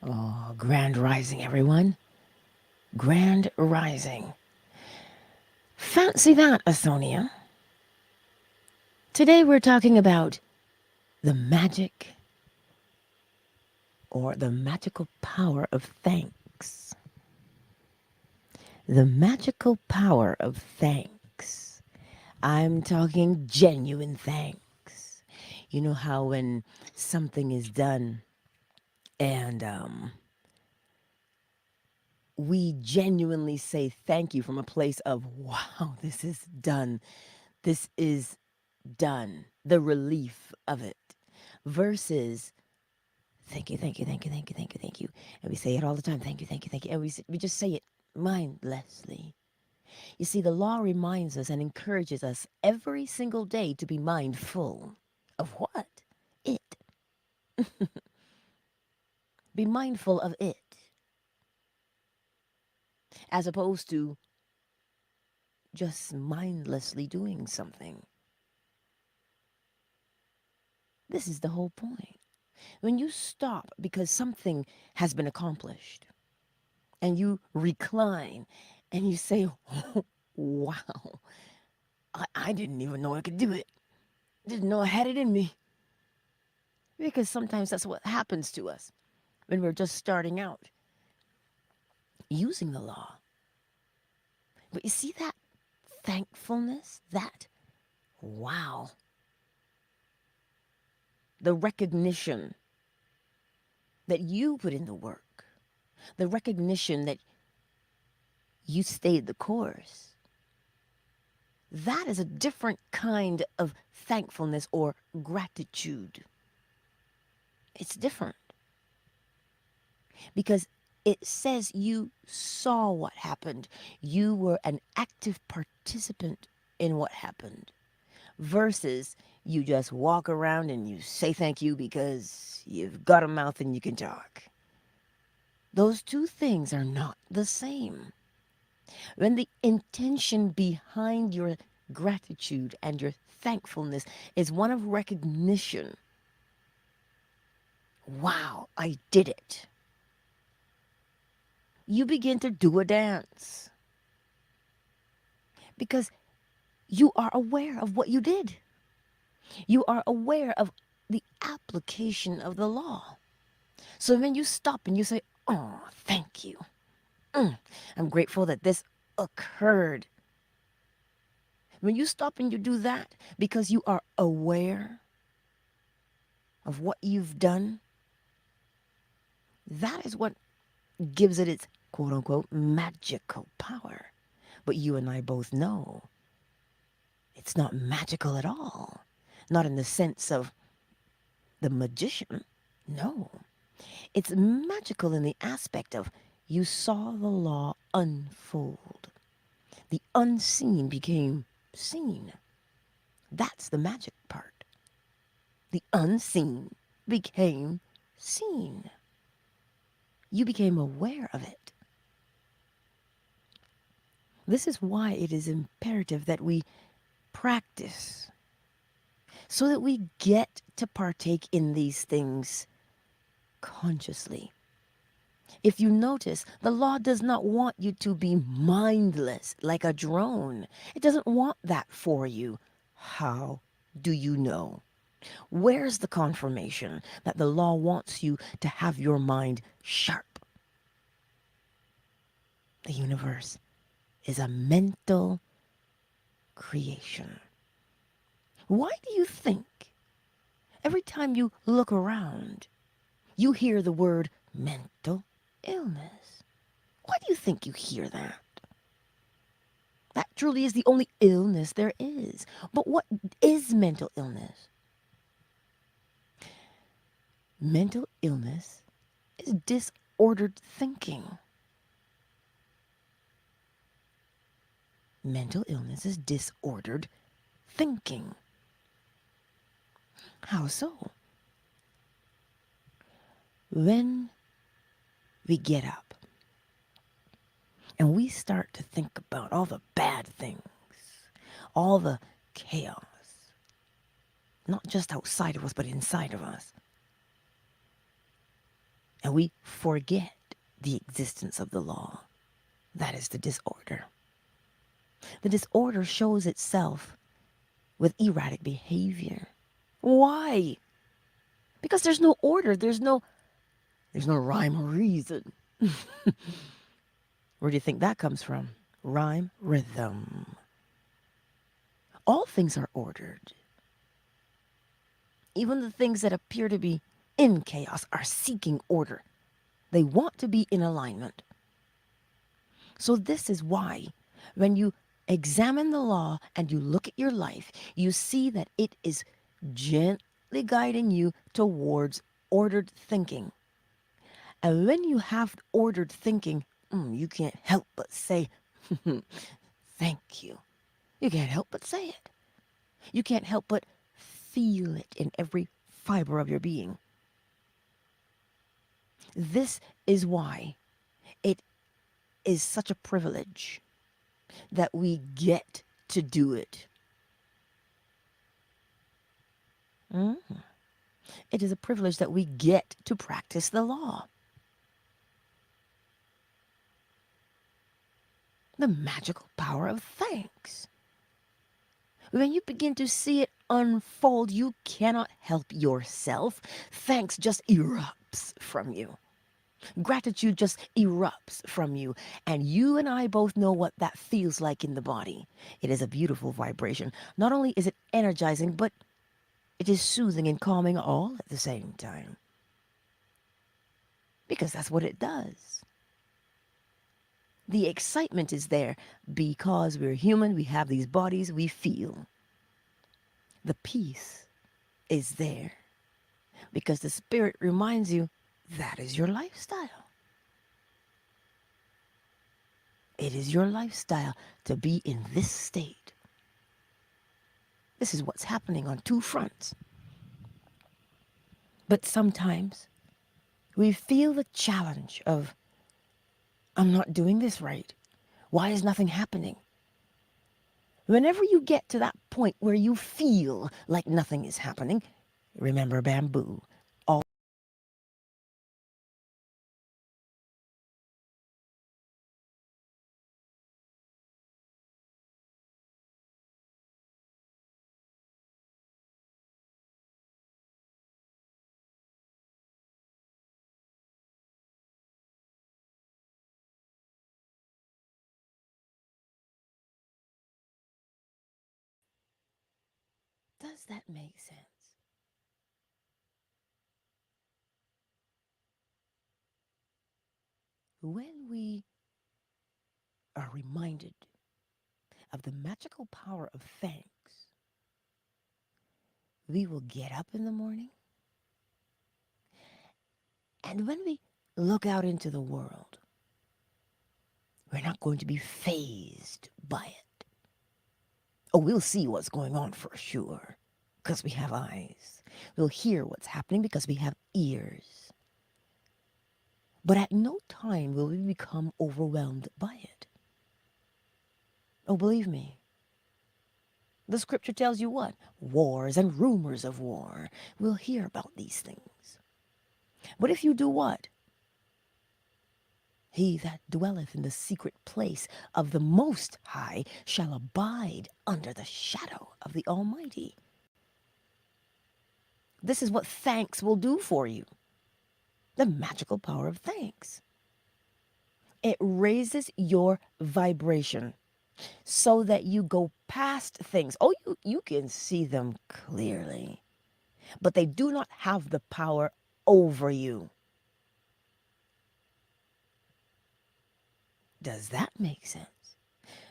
Oh, grand rising, everyone. Grand rising. Fancy that, Asonia. Today we're talking about the magic or the magical power of thanks. The magical power of thanks. I'm talking genuine thanks. You know how when something is done and we genuinely say thank you from a place of, wow, this is done. This is done. The relief of it versus thank you, thank you, thank you, thank you, thank you, thank you. And we say it all the time, thank you, thank you, thank you. And we just say it mindlessly. You see, the law reminds us and encourages us every single day to be mindful of what? It. Be mindful of it. As opposed to just mindlessly doing something. This is the whole point. When you stop because something has been accomplished and you recline and you say, oh, wow, I didn't even know I could do it. Didn't know I had it in me. Because sometimes that's what happens to us when we're just starting out using the law. But you see that thankfulness, that wow, the recognition that you put in the work, the recognition that you stayed the course. That is a different kind of thankfulness or gratitude. It's different because it says you saw what happened. You were an active participant in what happened versus you just walk around and you say thank you because you've got a mouth and you can talk. Those two things are not the same. When the intention behind your gratitude and your thankfulness is one of recognition, wow, I did it. You begin to do a dance because you are aware of what you did. You are aware of the application of the law. So when you stop and you say, oh, thank you. I'm grateful that this occurred. When you stop and you do that because you are aware of what you've done, that is what gives it its quote unquote magical power. But you and I both know it's not magical at all. Not in the sense of the magician. No. It's magical in the aspect of you saw the law unfold. The unseen became seen. That's the magic part. The unseen became seen. You became aware of it. This is why it is imperative that we practice so that we get to partake in these things consciously. If you notice, the law does not want you to be mindless like a drone. It doesn't want that for you. How do you know? Where's the confirmation that the law wants you to have your mind sharp? The universe is a mental creation. Why do you think every time you look around, you hear the word mental illness? Why do you think you hear that? That truly is the only illness there is. But what is mental illness? Mental illness is disordered thinking. Mental illness is disordered thinking. How so? When we get up and we start to think about all the bad things, all the chaos, not just outside of us, but inside of us, and we forget the existence of the law. That is the disorder. The disorder shows itself with erratic behavior. Why? Because there's no order, there's no rhyme or reason. Where do you think that comes from? Rhyme, rhythm. All things are ordered. Even the things that appear to be in chaos are seeking order. They want to be in alignment. So this is why when you examine the law and you look at your life, you see that it is gently guiding you towards ordered thinking. And when you have ordered thinking, you can't help but say, thank you. You can't help but say it. You can't help but feel it in every fiber of your being. This is why it is such a privilege that we get to do it. It is a privilege that we get to practice the law. The magical power of thanks. When you begin to see it unfold, you cannot help yourself. Thanks just erupts from you. Gratitude just erupts from you. And you and I both know what that feels like in the body. It is a beautiful vibration. Not only is it energizing, but it is soothing and calming all at the same time. Because that's what it does. The excitement is there because we're human, we have these bodies, we feel. The peace is there because the spirit reminds you that is your lifestyle. It is your lifestyle to be in this state. This is what's happening on two fronts. But sometimes we feel the challenge of, I'm not doing this right. Why is nothing happening? Whenever you get to that point where you feel like nothing is happening, remember bamboo. All does that make sense? When we are reminded of the magical power of thanks, we will get up in the morning, and when we look out into the world, we're not going to be fazed by it. Oh, we'll see what's going on for sure, because we have eyes. We'll hear what's happening because we have ears. But at no time will we become overwhelmed by it. Oh, believe me, the scripture tells you what? Wars and rumors of war. We'll hear about these things. But if you do what? He that dwelleth in the secret place of the Most High shall abide under the shadow of the Almighty. This is what thanks will do for you. The magical power of thanks. It raises your vibration so that you go past things. Oh, you can see them clearly, but they do not have the power over you. Does that make sense?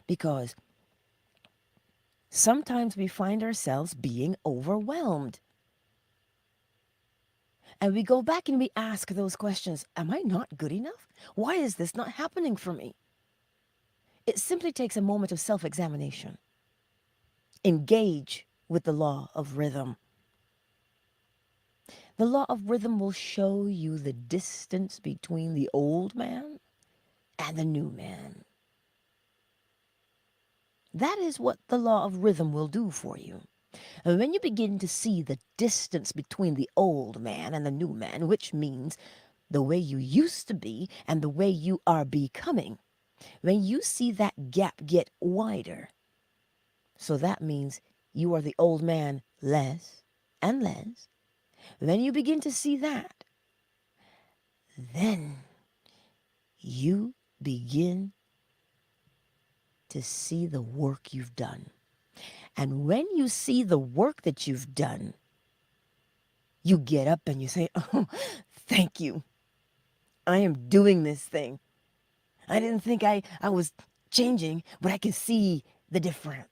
Because sometimes we find ourselves being overwhelmed. And we go back and we ask those questions. Am I not good enough? Why is this not happening for me? It simply takes a moment of self-examination. Engage with the law of rhythm. The law of rhythm will show you the distance between the old man and the new man. That is what the law of rhythm will do for you. And when you begin to see the distance between the old man and the new man, which means the way you used to be and the way you are becoming, when you see that gap get wider, so that means you are the old man less and less. When you begin to see that, then you begin to see the work you've done. And when you see the work that you've done, you get up and you say, "Oh, thank you. I am doing this thing. I didn't think I was changing, but I can see the difference.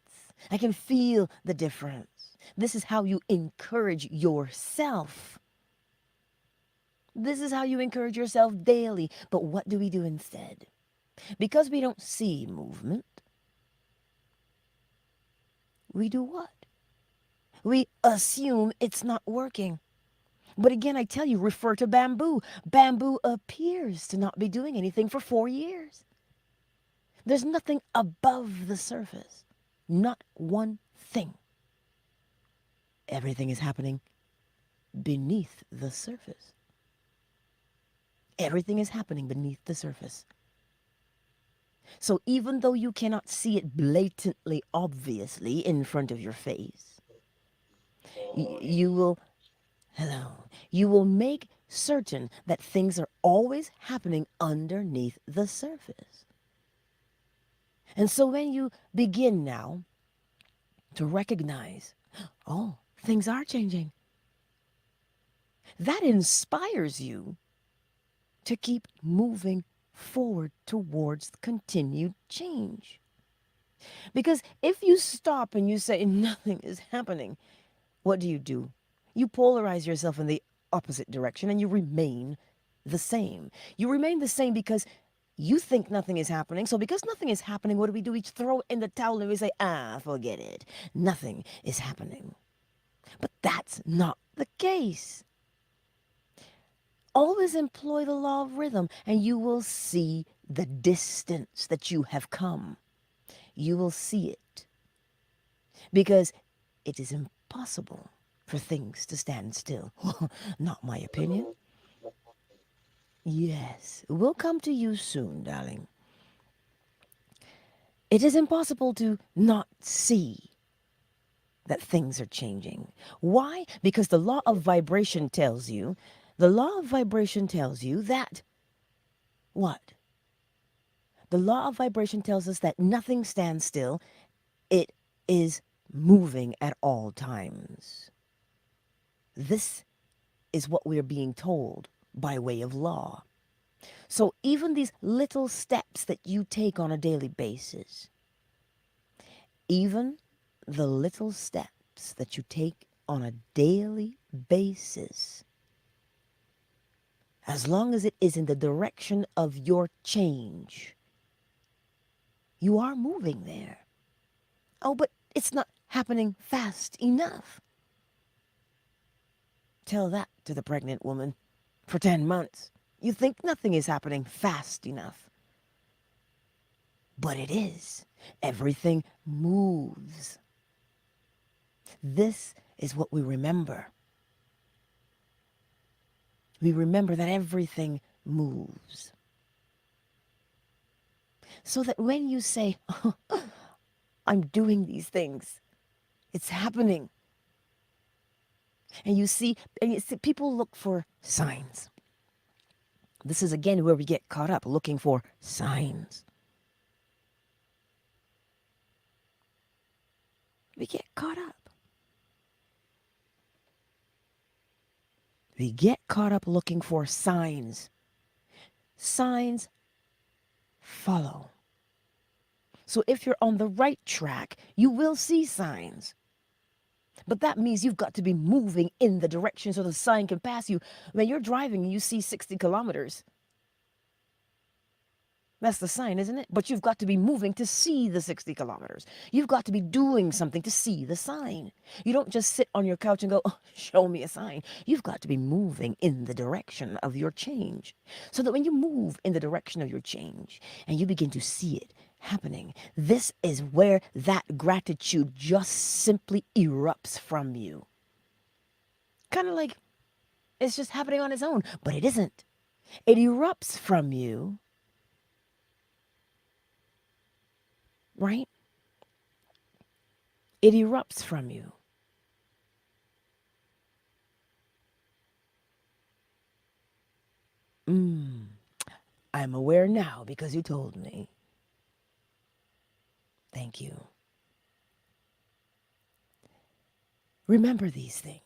I can feel the difference." This is how you encourage yourself. This is how you encourage yourself daily. But what do we do instead? Because we don't see movement, we do what? We assume it's not working. But again, I tell you, refer to bamboo. Bamboo appears to not be doing anything for 4 years. There's nothing above the surface. Not one thing. Everything is happening beneath the surface. Everything is happening beneath the surface. So even though you cannot see it blatantly, obviously, in front of your face, you will, hello, you will make certain that things are always happening underneath the surface. And so when you begin now to recognize, oh, things are changing, that inspires you to keep moving forward towards continued change. Because if you stop and you say nothing is happening, what do? You polarize yourself in the opposite direction and you remain the same. You remain the same because you think nothing is happening. So because nothing is happening, what do? We throw in the towel and we say, forget it. Nothing is happening. But that's not the case. Always employ the law of rhythm and you will see the distance that you have come. You will see it. Because it is impossible for things to stand still. Not my opinion. Yes, we'll come to you soon, darling. It is impossible to not see that things are changing. Why? Because the law of vibration tells you that what? The law of vibration tells us that nothing stands still. It is moving at all times. This is what we're being told by way of law. So even these little steps that you take on a daily basis, even the little steps that you take on a daily basis, as long as it is in the direction of your change, you are moving there. Oh, but it's not happening fast enough. Tell that to the pregnant woman for 10 months. You think nothing is happening fast enough. But it is. Everything moves. This is what we remember. We remember that everything moves. So that when you say, oh, I'm doing these things, it's happening. And you see people look for signs. This is again where we get caught up, looking for signs. We get caught up. We get caught up looking for signs. Signs follow. So if you're on the right track, you will see signs. But that means you've got to be moving in the direction so the sign can pass you. When you're driving and you see 60 kilometers, that's the sign, isn't it? But you've got to be moving to see the 60 kilometers. You've got to be doing something to see the sign. You don't just sit on your couch and go, oh, show me a sign. You've got to be moving in the direction of your change. So that when you move in the direction of your change and you begin to see it happening, this is where that gratitude just simply erupts from you. Kind of like it's just happening on its own, but it isn't. It erupts from you, right? It erupts from you. I'm aware now because you told me. Thank you. Remember these things.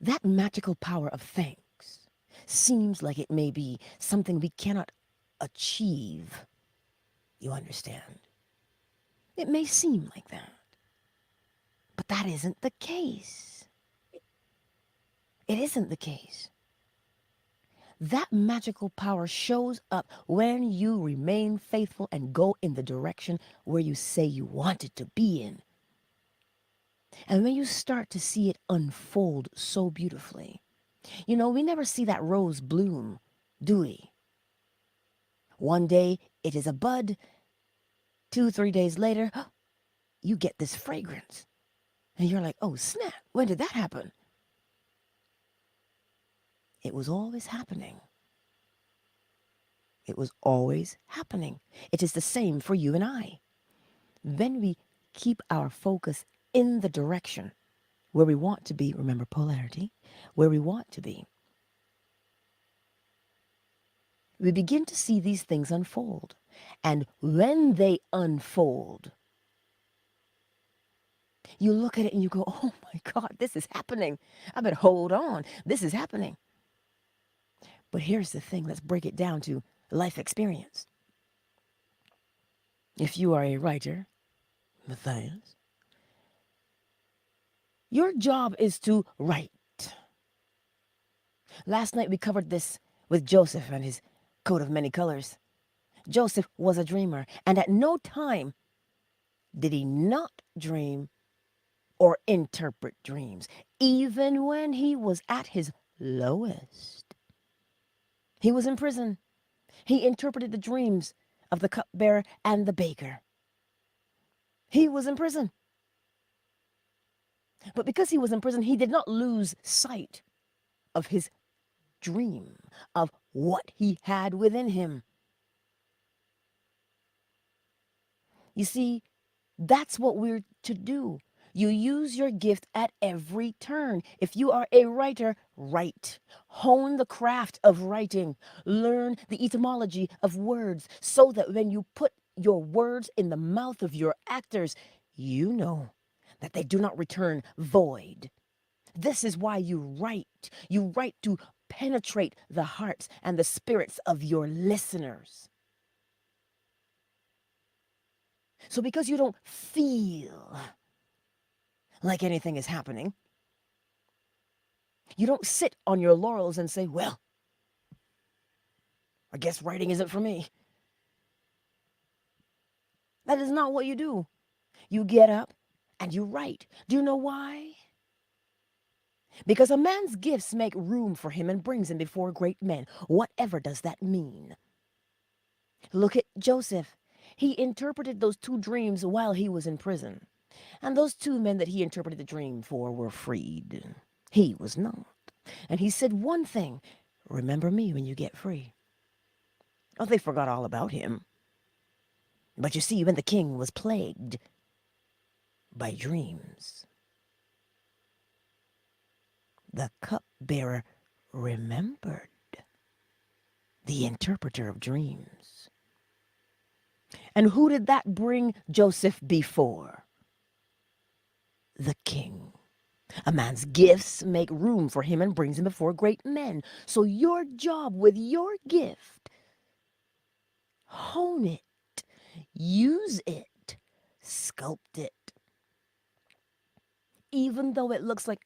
That magical power of thanks seems like it may be something we cannot achieve. You understand? It may seem like that, but that isn't the case. It isn't the case. That magical power shows up when you remain faithful and go in the direction where you say you want it to be in. And when you start to see it unfold so beautifully. You know, we never see that rose bloom, do we? One day it is a bud, 2, 3 days later, you get this fragrance. And you're like, oh snap, when did that happen? It was always happening. It was always happening. It is the same for you and I. When we keep our focus in the direction where we want to be, remember polarity, where we want to be, we begin to see these things unfold. And when they unfold, you look at it and you go, oh my God, this is happening. I better hold on. This is happening. But here's the thing. Let's break it down to life experience. If you are a writer, Matthias, your job is to write. Last night we covered this with Joseph and his coat of many colors. Joseph was a dreamer, and at no time did he not dream or interpret dreams, even when he was at his lowest. He was in prison. He interpreted the dreams of the cupbearer and the baker. He was in prison. But because he was in prison, he did not lose sight of his dream, of what he had within him. You see, that's what we're to do. You use your gift at every turn. If you are a writer, write. Hone the craft of writing. Learn the etymology of words so that when you put your words in the mouth of your actors, you know that they do not return void. This is why you write. You write to penetrate the hearts and the spirits of your listeners. So because you don't feel like anything is happening, you don't sit on your laurels and say, well, I guess writing isn't for me. That is not what you do. You get up and you write. Do you know why? Because a man's gifts make room for him and brings him before great men. Whatever does that mean? Look at Joseph. He interpreted those 2 dreams while he was in prison. And those 2 men that he interpreted the dream for were freed. He was not. And he said one thing, remember me when you get free. Oh, they forgot all about him. But you see, when the king was plagued by dreams, the cupbearer remembered the interpreter of dreams. And who did that bring Joseph before? The king. A man's gifts make room for him and brings him before great men. So your job with your gift, hone it, use it, sculpt it. Even though it looks like,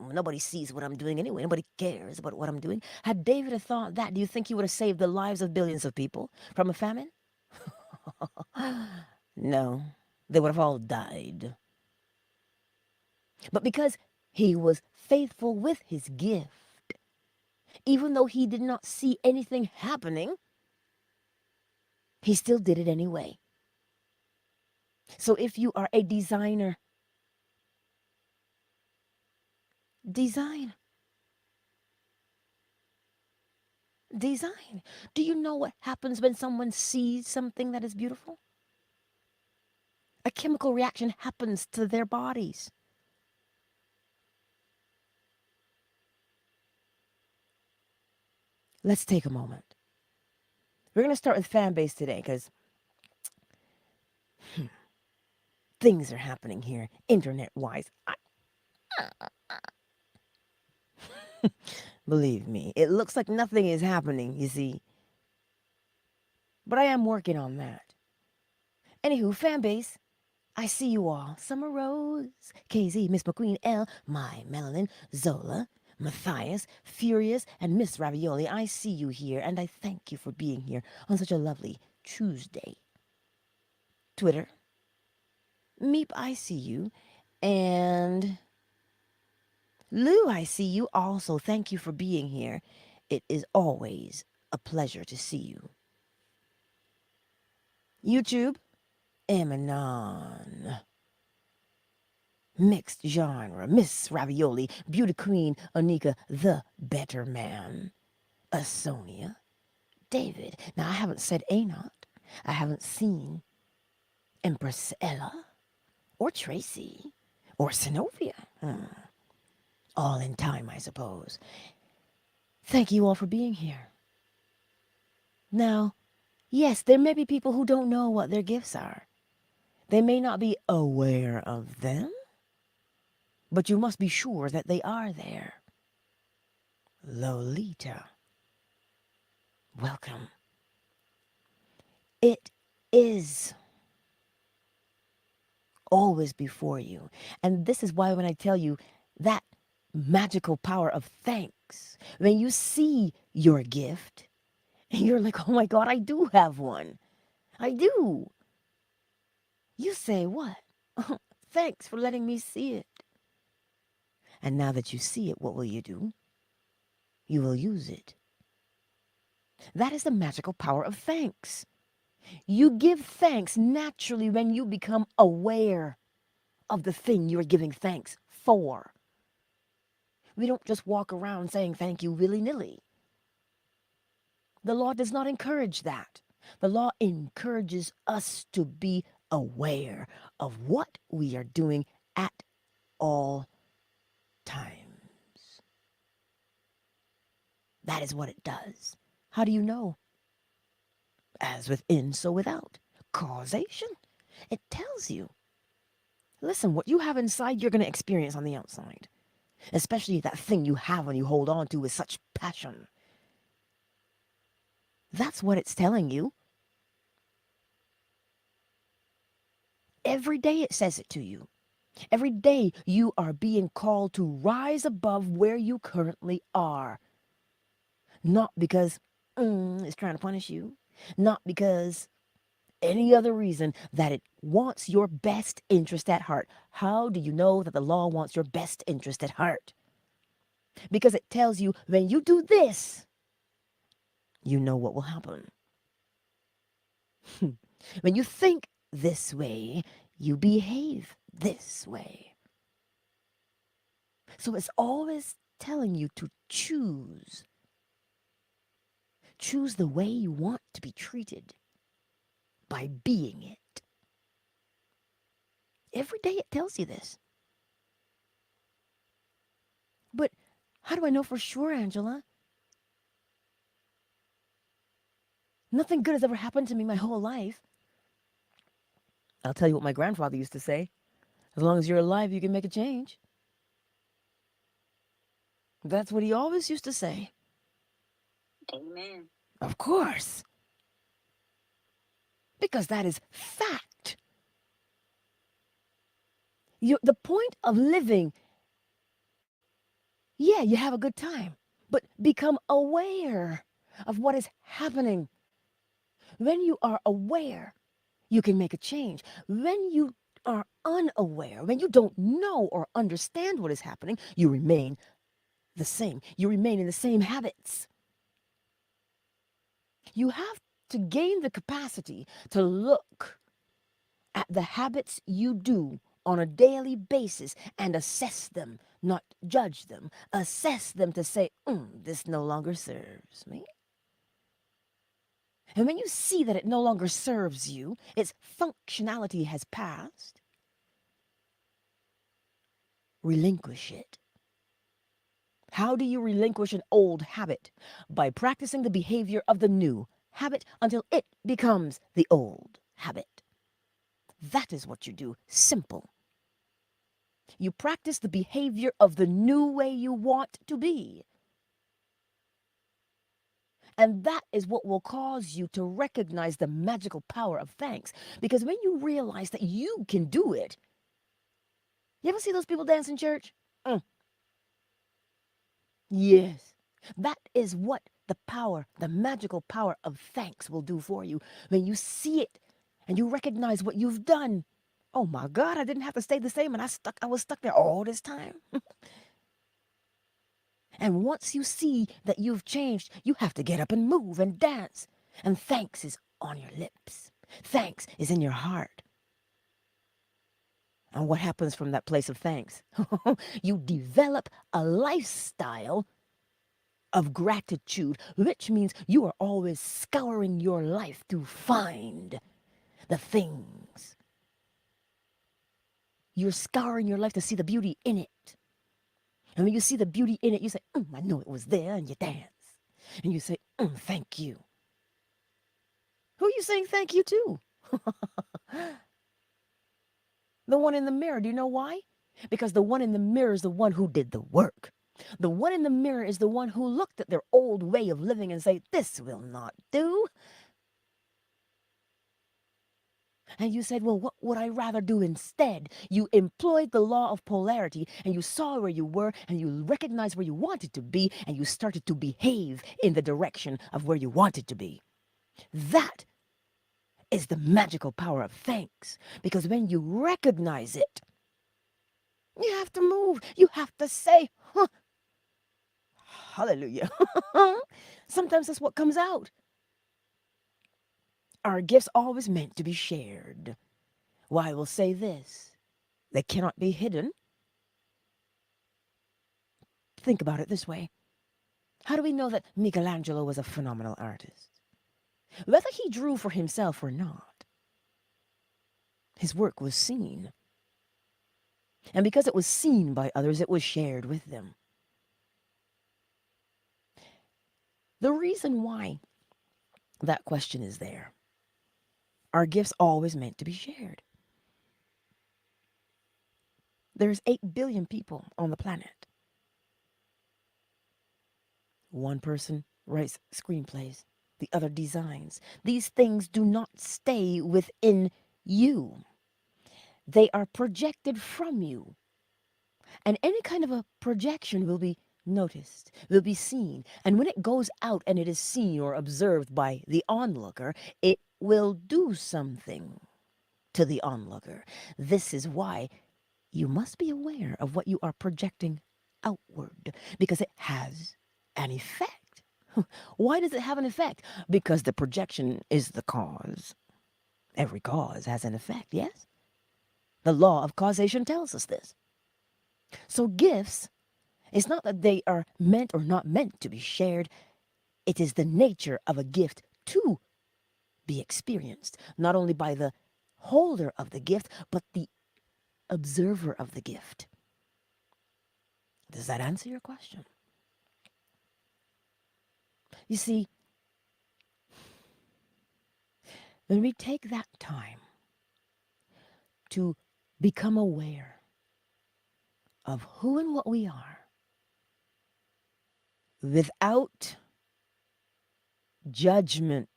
nobody sees what I'm doing anyway. Nobody cares about what I'm doing. Had David have thought that, do you think he would have saved the lives of billions of people from a famine? No, they would have all died. But because he was faithful with his gift, even though he did not see anything happening, he still did it anyway. So if you are a designer, design. design. Do you know what happens when someone sees something that is beautiful? A chemical reaction happens to their bodies. Let's take a moment. We're going to start with fan base today because things are happening here, internet wise. Believe me, it looks like nothing is happening, you see. But I am working on that. Anywho, fan base, I see you all. Summer Rose, KZ, Miss McQueen L, My Melanin, Zola, Matthias, Furious, and Miss Ravioli. I see you here, and I thank you for being here on such a lovely Tuesday. Twitter, Meep, I see you. And Lou, I see you also. Thank you for being here. It is always a pleasure to see you. YouTube, Emanon. Mixed genre, Miss Ravioli, Beauty Queen, Onika, the Better Man, Asonia, David. Now, I haven't said Anot. I haven't seen Empress Ella, or Tracy, or Sinovia. All in time, I suppose. Thank you all for being here. Now, yes, there may be people who don't know what their gifts are. They may not be aware of them, but you must be sure that they are there. Lolita, welcome. It is always before you. And this is why when I tell you that magical power of thanks, when you see your gift, and you're like, oh my God, I do have one. I do. You say, what? Oh, thanks for letting me see it. And now that you see it, what will you do? You will use it. That is the magical power of thanks. You give thanks naturally when you become aware of the thing you are giving thanks for. We don't just walk around saying thank you willy-nilly. The law does not encourage that. The law encourages us to be aware of what we are doing at all times. That is what it does. How do you know? As within, so without. Causation. It tells you. Listen, what you have inside, you're going to experience on the outside. Especially that thing you have and you hold on to with such passion. That's what it's telling you. Every day it says it to you. Every day you are being called to rise above where you currently are. Not because it's trying to punish you. Not because any other reason, that it wants your best interest at heart. How do you know that the law wants your best interest at heart? Because it tells you when you do this, you know what will happen. When you think this way, you behave this way. So it's always telling you to choose. Choose the way you want to be treated by being it. Every day it tells you this. But how do I know for sure, Angela? Nothing good has ever happened to me my whole life. I'll tell you what my grandfather used to say. As long as you're alive, you can make a change. That's what he always used to say. Amen. Of course. Because that is fact. The point of living, yeah, you have a good time, but become aware of what is happening. When you are aware, you can make a change. When you are unaware, when you don't know or understand what is happening, you remain the same. You remain in the same habits. You have to gain the capacity to look at the habits you do on a daily basis and assess them, not judge them. Assess them to say, this no longer serves me. And when you see that it no longer serves you, its functionality has passed, relinquish it. How do you relinquish an old habit? By practicing the behavior of the new habit until it becomes the old habit. That is what you do. Simple. You practice the behavior of the new way you want to be. And that is what will cause you to recognize the magical power of thanks. Because when you realize that you can do it, you ever see those people dance in church? Yes. That is what the power, the magical power of thanks will do for you. When you see it and you recognize what you've done. Oh my God, I didn't have to stay the same and I was stuck there all this time. And once you see that you've changed, you have to get up and move and dance. And thanks is on your lips. Thanks is in your heart. And what happens from that place of thanks? You develop a lifestyle of gratitude, which means you are always scouring your life to find the things. You're scouring your life to see the beauty in it. And when you see the beauty in it, you say, I know it was there, and you dance. And you say, thank you. Who are you saying thank you to? The one in the mirror. Do you know why? Because the one in the mirror is the one who did the work. The one in the mirror is the one who looked at their old way of living and said, this will not do. And you said, well, what would I rather do instead? You employed the law of polarity and you saw where you were and you recognized where you wanted to be and you started to behave in the direction of where you wanted to be. That is the magical power of thanks. Because when you recognize it, you have to move. You have to say, hallelujah. Sometimes that's what comes out. Our gifts always meant to be shared. Well, I will say this. They cannot be hidden. Think about it this way. How do we know that Michelangelo was a phenomenal artist? Whether he drew for himself or not, his work was seen. And because it was seen by others, it was shared with them. The reason why that question is there, are gifts always meant to be shared? There's 8 billion people on the planet. One person writes screenplays, the other designs. These things do not stay within you. They are projected from you. And any kind of a projection will be noticed, will be seen. And when it goes out and it is seen or observed by the onlooker, it will do something to the onlooker. This is why you must be aware of what you are projecting outward, because it has an effect. Why does it have an effect? Because the projection is the cause. Every cause has an effect, yes? The law of causation tells us this. So gifts, it's not that they are meant or not meant to be shared. It is the nature of a gift to be experienced, not only by the holder of the gift, but the observer of the gift. Does that answer your question? You see, when we take that time to become aware of who and what we are without judgment,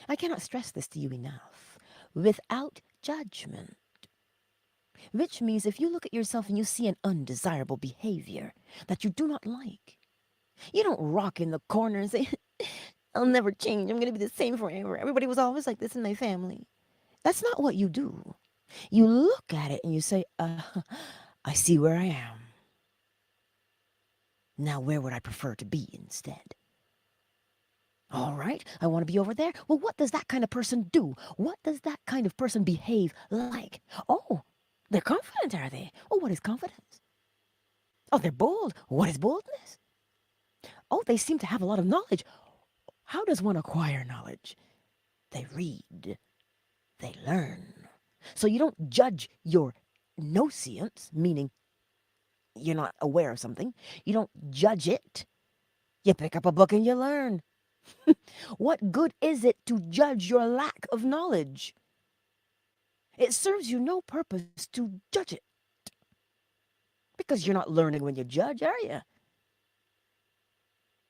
I cannot stress this to you enough, without judgment, which means if you look at yourself and you see an undesirable behavior that you do not like, you don't rock in the corner and say, I'll never change, I'm going to be the same forever. Everybody was always like this in my family. That's not what you do. You look at it and you say, I see where I am. Now where would I prefer to be instead? All right, I want to be over there. Well, what does that kind of person do? What does that kind of person behave like? Oh, they're confident, are they? Oh, what is confidence? Oh, they're bold. What is boldness? Oh, they seem to have a lot of knowledge. How does one acquire knowledge? They read, they learn. So you don't judge your nocience, meaning you're not aware of something. You don't judge it. You pick up a book and you learn. What good is it to judge your lack of knowledge? It serves you no purpose to judge it. Because you're not learning when you judge, are you?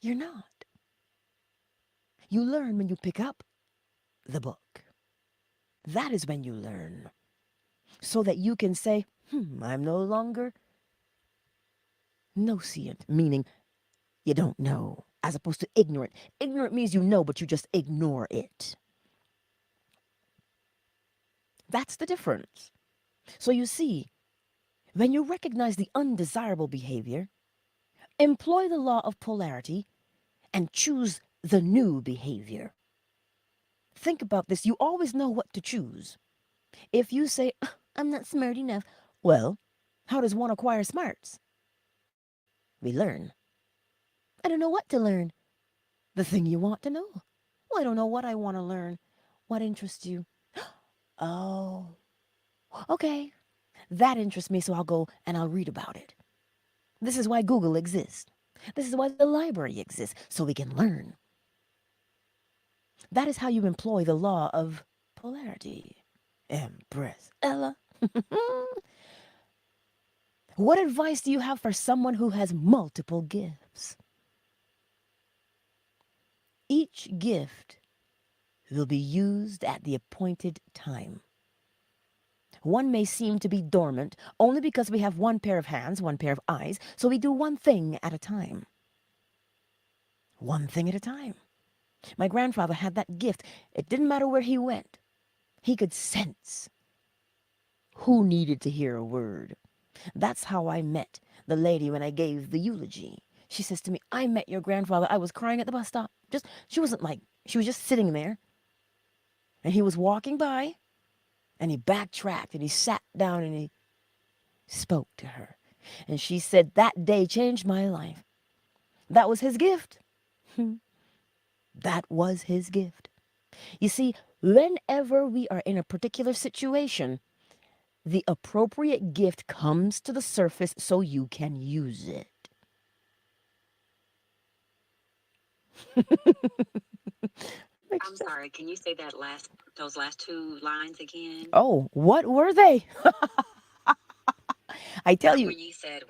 You're not. You learn when you pick up the book. That is when you learn. So that you can say, I'm no longer nocient, meaning you don't know, as opposed to ignorant. Ignorant means you know, but you just ignore it. That's the difference. So you see, when you recognize the undesirable behavior, employ the law of polarity and choose the new behavior. Think about this. You always know what to choose. If you say, I'm not smart enough, well, how does one acquire smarts? We learn. I don't know what to learn. The thing you want to know. Well, I don't know what I want to learn. What interests you? Oh, okay. That interests me, so I'll go and I'll read about it. This is why Google exists. This is why the library exists, so we can learn. That is how you employ the law of polarity. Empress Ella. What advice do you have for someone who has multiple gifts? Each gift will be used at the appointed time. One may seem to be dormant only because we have one pair of hands, one pair of eyes, so we do one thing at a time. One thing at a time. My grandfather had that gift. It didn't matter where he went. He could sense who needed to hear a word. That's how I met the lady when I gave the eulogy. She says to me, I met your grandfather. I was crying at the bus stop. She wasn't like, she was just sitting there. And he was walking by and he backtracked and he sat down and he spoke to her. And she said, that day changed my life. That was his gift. That was his gift. You see, whenever we are in a particular situation, the appropriate gift comes to the surface so you can use it. I'm sorry. Can you say those last two lines again? Oh, what were they? I tell When you, you said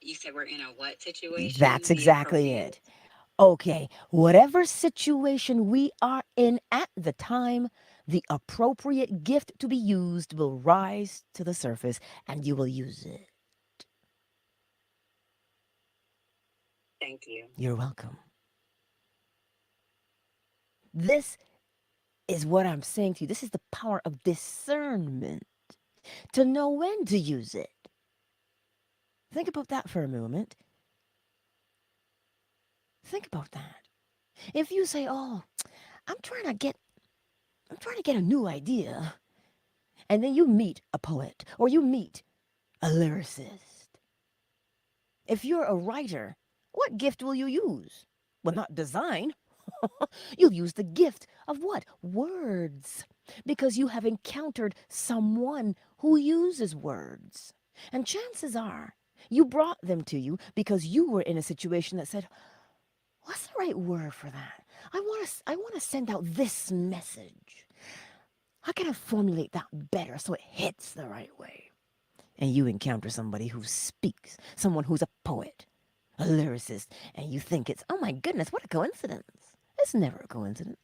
you said we're in a what situation? that's The exactly appropriate. it. Okay, whatever situation we are in at the time, the appropriate gift to be used will rise to the surface and you will use it. Thank you. You're welcome. This is what I'm saying to you. This is the power of discernment to know when to use it. Think about that for a moment. Think about that. If you say, "Oh, I'm trying to get I'm trying to get a new idea," and then you meet a poet or you meet a lyricist. If you're a writer, what gift will you use? Well, not design. You'll use the gift of what? Words. Because you have encountered someone who uses words. And chances are you brought them to you because you were in a situation that said, what's the right word for that? I want to send out this message. How can I formulate that better so it hits the right way? And you encounter somebody who speaks, someone who's a poet, a lyricist, and you think it's, oh my goodness, what a coincidence. It's never a coincidence.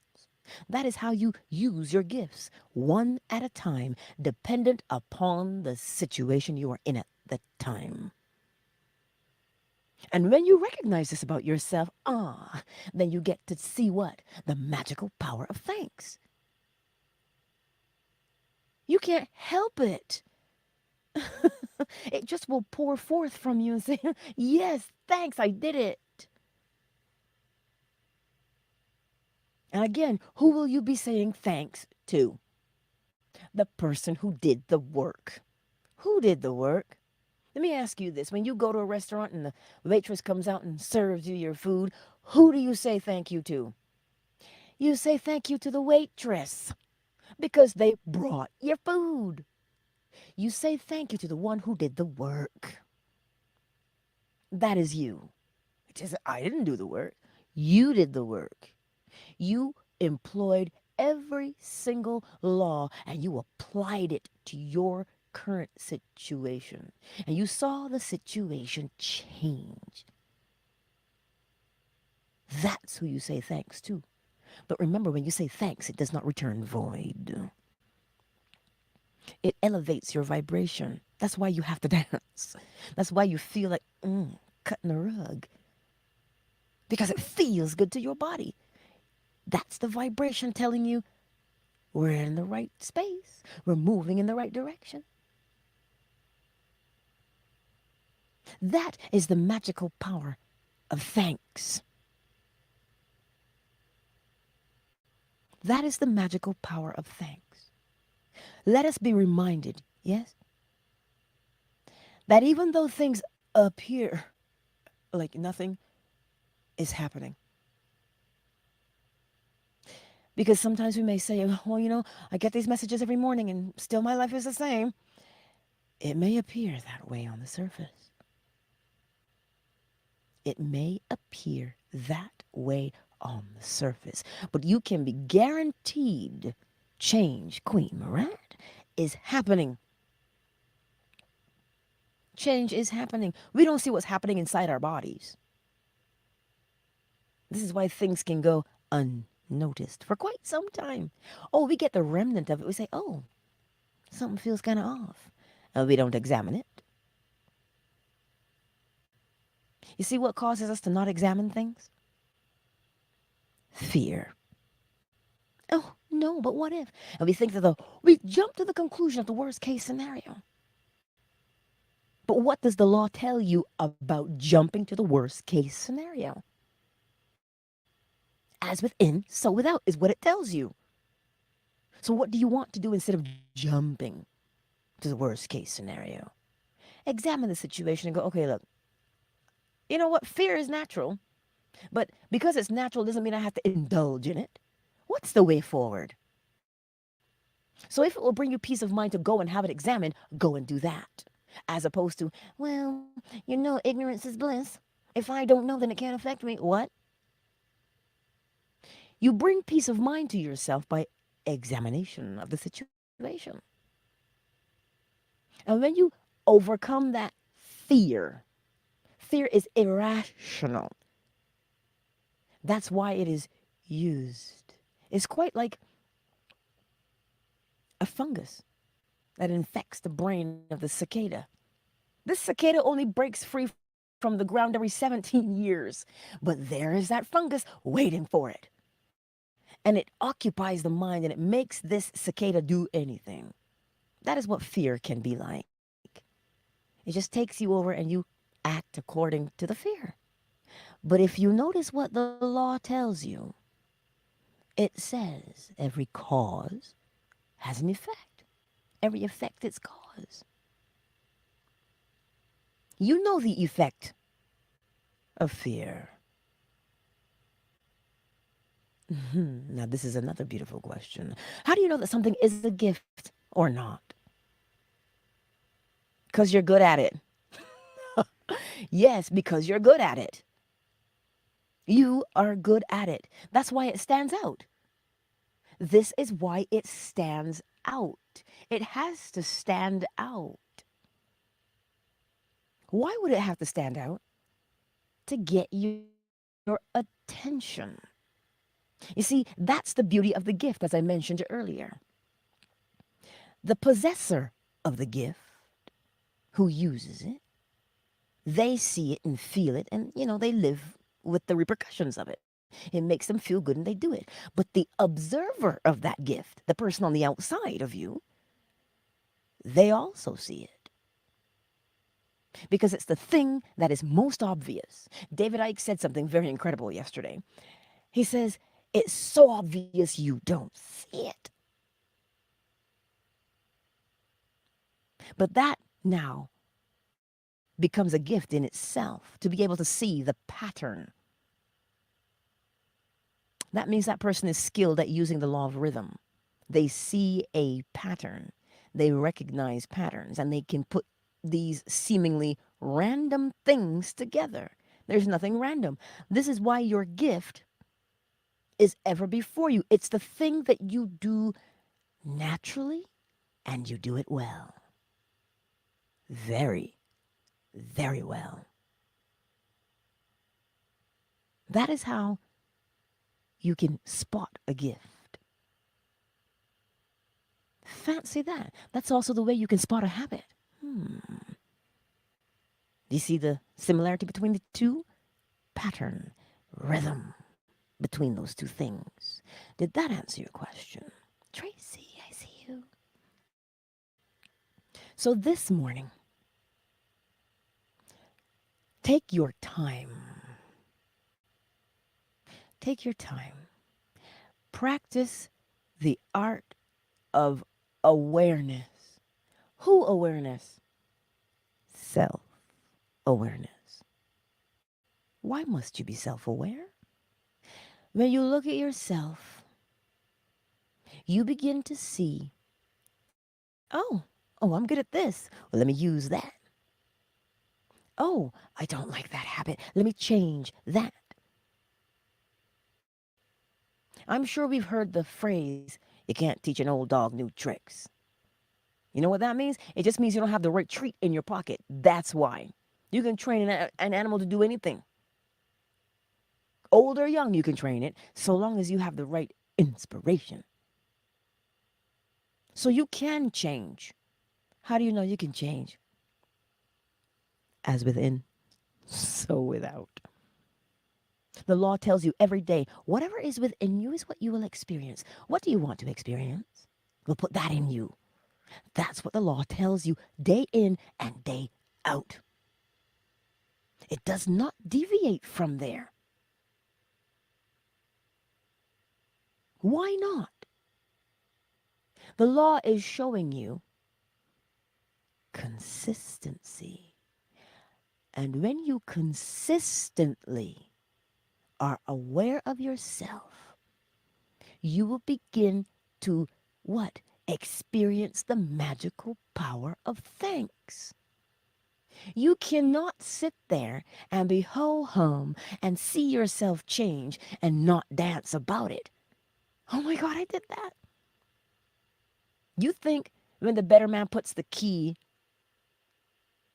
That is how you use your gifts, one at a time, dependent upon the situation you are in at the time. And when you recognize this about yourself, then you get to see what? The magical power of thanks. You can't help it. It just will pour forth from you and say, yes, thanks, I did it. And again, who will you be saying thanks to? The person who did the work. Who did the work? Let me ask you this. When you go to a restaurant and the waitress comes out and serves you your food, who do you say thank you to? You say thank you to the waitress because they brought your food. You say thank you to the one who did the work. That is you. It is, I didn't do the work. You did the work. You employed every single law and you applied it to your current situation. And you saw the situation change. That's who you say thanks to. But remember, when you say thanks, it does not return void. It elevates your vibration. That's why you have to dance. That's why you feel like cutting a rug. Because it feels good to your body. That's the vibration telling you we're in the right space. We're moving in the right direction. That is the magical power of thanks. That is the magical power of thanks. Let us be reminded, yes, that even though things appear like nothing is happening, because sometimes we may say, well, I get these messages every morning and still my life is the same. It may appear that way on the surface. It may appear that way on the surface, but you can be guaranteed change, Queen Morant, is happening. Change is happening. We don't see what's happening inside our bodies. This is why things can go unnoticed for quite some time. Oh, we get the remnant of it. We say, oh, something feels kind of off. And we don't examine it. You see what causes us to not examine things? Fear. Oh, no, but what if? And we think that we jump to the conclusion of the worst case scenario. But what does the law tell you about jumping to the worst case scenario? As within, so without is what it tells you. So what do you want to do instead of jumping to the worst case scenario? Examine the situation and go, okay, look, you know what? Fear is natural. But because it's natural doesn't mean I have to indulge in it. What's the way forward? So if it will bring you peace of mind to go and have it examined, go and do that. As opposed to, well, ignorance is bliss. If I don't know, then it can't affect me. What? You bring peace of mind to yourself by examination of the situation. And when you overcome that fear, fear is irrational. That's why it is used. It's quite like a fungus that infects the brain of the cicada. This cicada only breaks free from the ground every 17 years, but there is that fungus waiting for it. And it occupies the mind and it makes this cicada do anything. That is what fear can be like. It just takes you over and you act according to the fear. But if you notice what the law tells you, it says every cause has an effect. Every effect its cause. You know the effect of fear. Now, this is another beautiful question. How do you know that something is a gift or not? Because you're good at it. Yes, because you're good at it. You are good at it. That's why it stands out. This is why it stands out. It has to stand out. Why would it have to stand out? To get your attention. You see, that's the beauty of the gift, as I mentioned earlier. The possessor of the gift, who uses it, they see it and feel it, and, they live with the repercussions of it. It makes them feel good and they do it. But the observer of that gift, the person on the outside of you, they also see it. Because it's the thing that is most obvious. David Icke said something very incredible yesterday. He says, it's so obvious you don't see it. But that now becomes a gift in itself, to be able to see the pattern. That means that person is skilled at using the law of rhythm. They see a pattern, they recognize patterns, and they can put these seemingly random things together. There's nothing random. This is why your gift is ever before you. It's the thing that you do naturally and you do it well. Very, very well. That is how you can spot a gift. Fancy that. That's also the way you can spot a habit. Do you see the similarity between the two? Pattern, rhythm between those two things. Did that answer your question? Tracy, I see you. So this morning, take your time. Take your time. Practice the art of awareness. Who awareness? Self awareness. Why must you be self aware? When you look at yourself, you begin to see, oh, I'm good at this. Well, let me use that. Oh, I don't like that habit. Let me change that. I'm sure we've heard the phrase, you can't teach an old dog new tricks. You know what that means? It just means you don't have the right treat in your pocket. That's why. You can train an animal to do anything. Old or young, you can train it, so long as you have the right inspiration. So you can change. How do you know you can change? As within, so without. The law tells you every day, whatever is within you is what you will experience. What do you want to experience? We'll put that in you. That's what the law tells you day in and day out. It does not deviate from there. Why not? The law is showing you consistency. And when you consistently are aware of yourself, you will begin to what? Experience the magical power of thanks. You cannot sit there and be ho hum and see yourself change and not dance about it. Oh my God, I did that. You think when the better man puts the key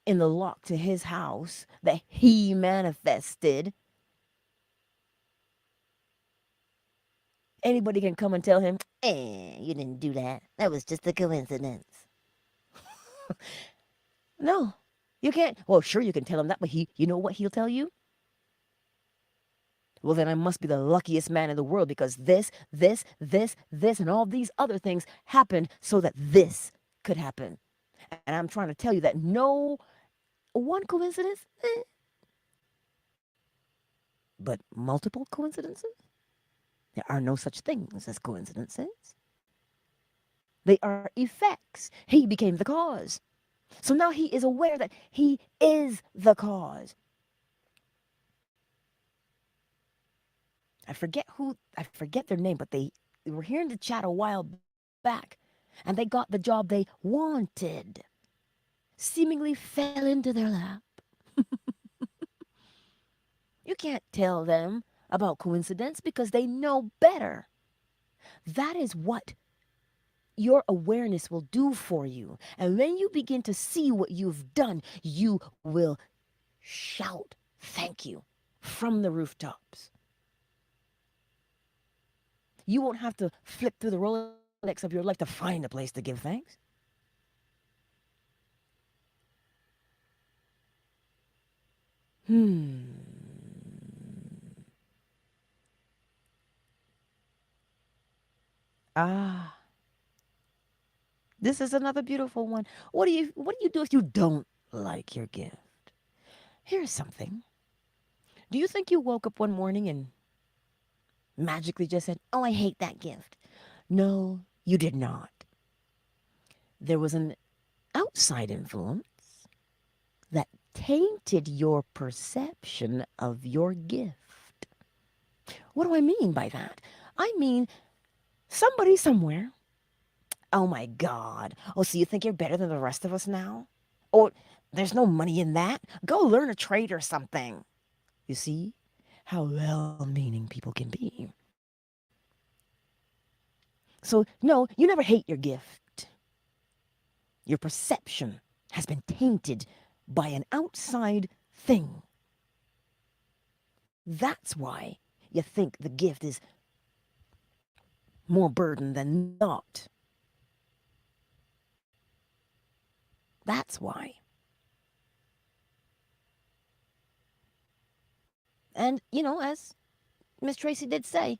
in the lock to his house that he manifested, anybody can come and tell him, you didn't do that. That was just a coincidence. No, you can't. Well, sure, you can tell him that, but you know what he'll tell you? Well, then I must be the luckiest man in the world because this, and all these other things happened so that this could happen. And I'm trying to tell you that no one coincidence, but multiple coincidences? There are no such things as coincidences. They are effects. He became the cause. So now he is aware that he is the cause. I forget their name, but they were here in the chat a while back and they got the job they wanted. Seemingly fell into their lap. You can't tell them about coincidence because they know better. That is what your awareness will do for you. And when you begin to see what you've done, you will shout thank you from the rooftops. You won't have to flip through the Rolodex of your life to find a place to give thanks. Ah, this is another beautiful one. What do you do if you don't like your gift? Here's something. Do you think you woke up one morning and magically just said, "Oh, I hate that gift"? No, you did not. There was an outside influence that tainted your perception of your gift. What do I mean by that? I mean, somebody somewhere, oh my God. Oh, so you think you're better than the rest of us now? Or there's no money in that? Go learn a trade or something. You see how well meaning people can be. So, no, you never hate your gift. Your perception has been tainted by an outside thing. That's why you think the gift is more burden than not. That's why. And, as Miss Tracy did say,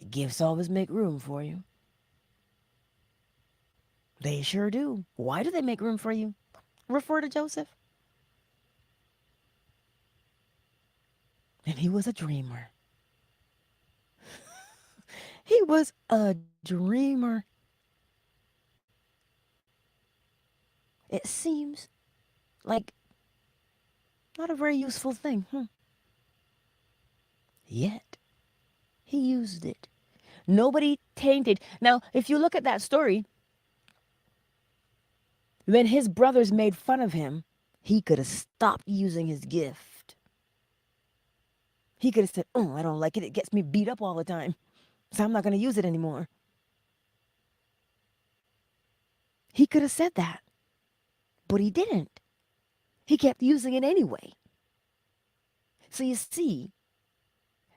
gifts always make room for you. They sure do. Why do they make room for you? Refer to Joseph. And he was a dreamer. He was a dreamer. It seems like not a very useful thing. Yet, he used it. Nobody tainted. Now, if you look at that story, when his brothers made fun of him, he could have stopped using his gift. He could have said, "Oh, I don't like it. It gets me beat up all the time. So I'm not going to use it anymore." He could have said that, but he didn't. He kept using it anyway. So you see,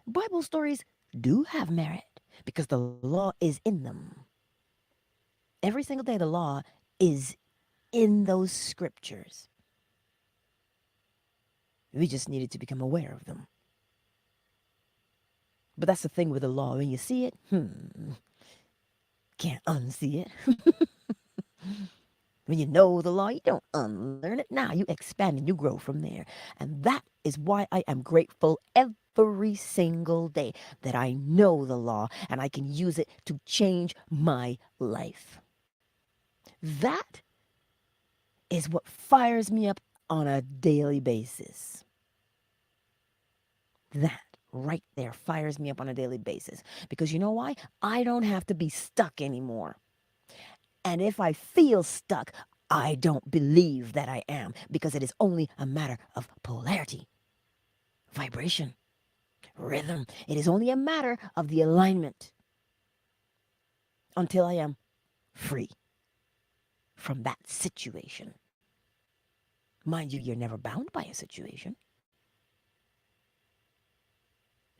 Bible stories do have merit because the law is in them. Every single day, the law is in those scriptures. We just needed to become aware of them. But that's the thing with the law. When you see it, can't unsee it. When you know the law, you don't unlearn it. Now you expand and you grow from there. And that is why I am grateful every single day that I know the law and I can use it to change my life. That is what fires me up on a daily basis. That right there fires me up on a daily basis. Because you know why? I don't have to be stuck anymore. And if I feel stuck, I don't believe that I am because it is only a matter of polarity, vibration, rhythm. It is only a matter of the alignment until I am free from that situation. Mind you, you're never bound by a situation,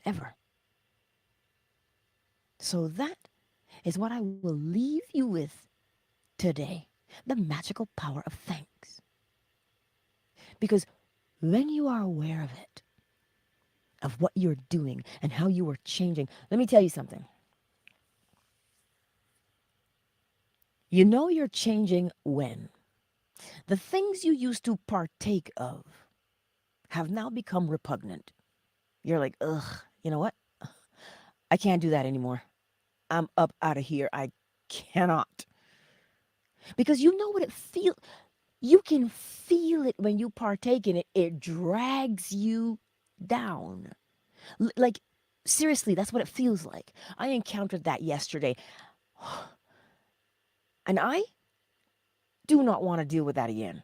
ever. So that is what I will leave you with today, the magical power of thanks. Because when you are aware of it, of what you're doing and how you are changing, let me tell you something. You know you're changing when the things you used to partake of have now become repugnant. You're like, ugh, you know what? I can't do that anymore. I'm up out of here. I cannot. Because you know what it feels. You can feel it when you partake in it. It drags you down. Like, seriously, that's what it feels like. I encountered that yesterday. And I do not want to deal with that again.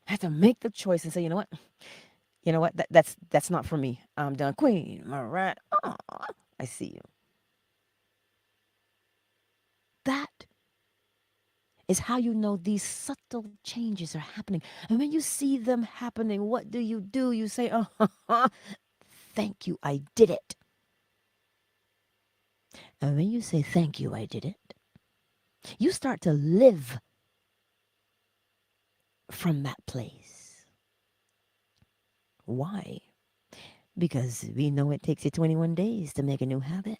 I have to make the choice and say, you know what? You know what? That's not for me. I'm done. Queen, all right. Oh, I see you. That is how you know these subtle changes are happening. And when you see them happening, what do? You say, oh, thank you, I did it. And when you say, thank you, I did it, you start to live from that place. Why? Because we know it takes you 21 days to make a new habit.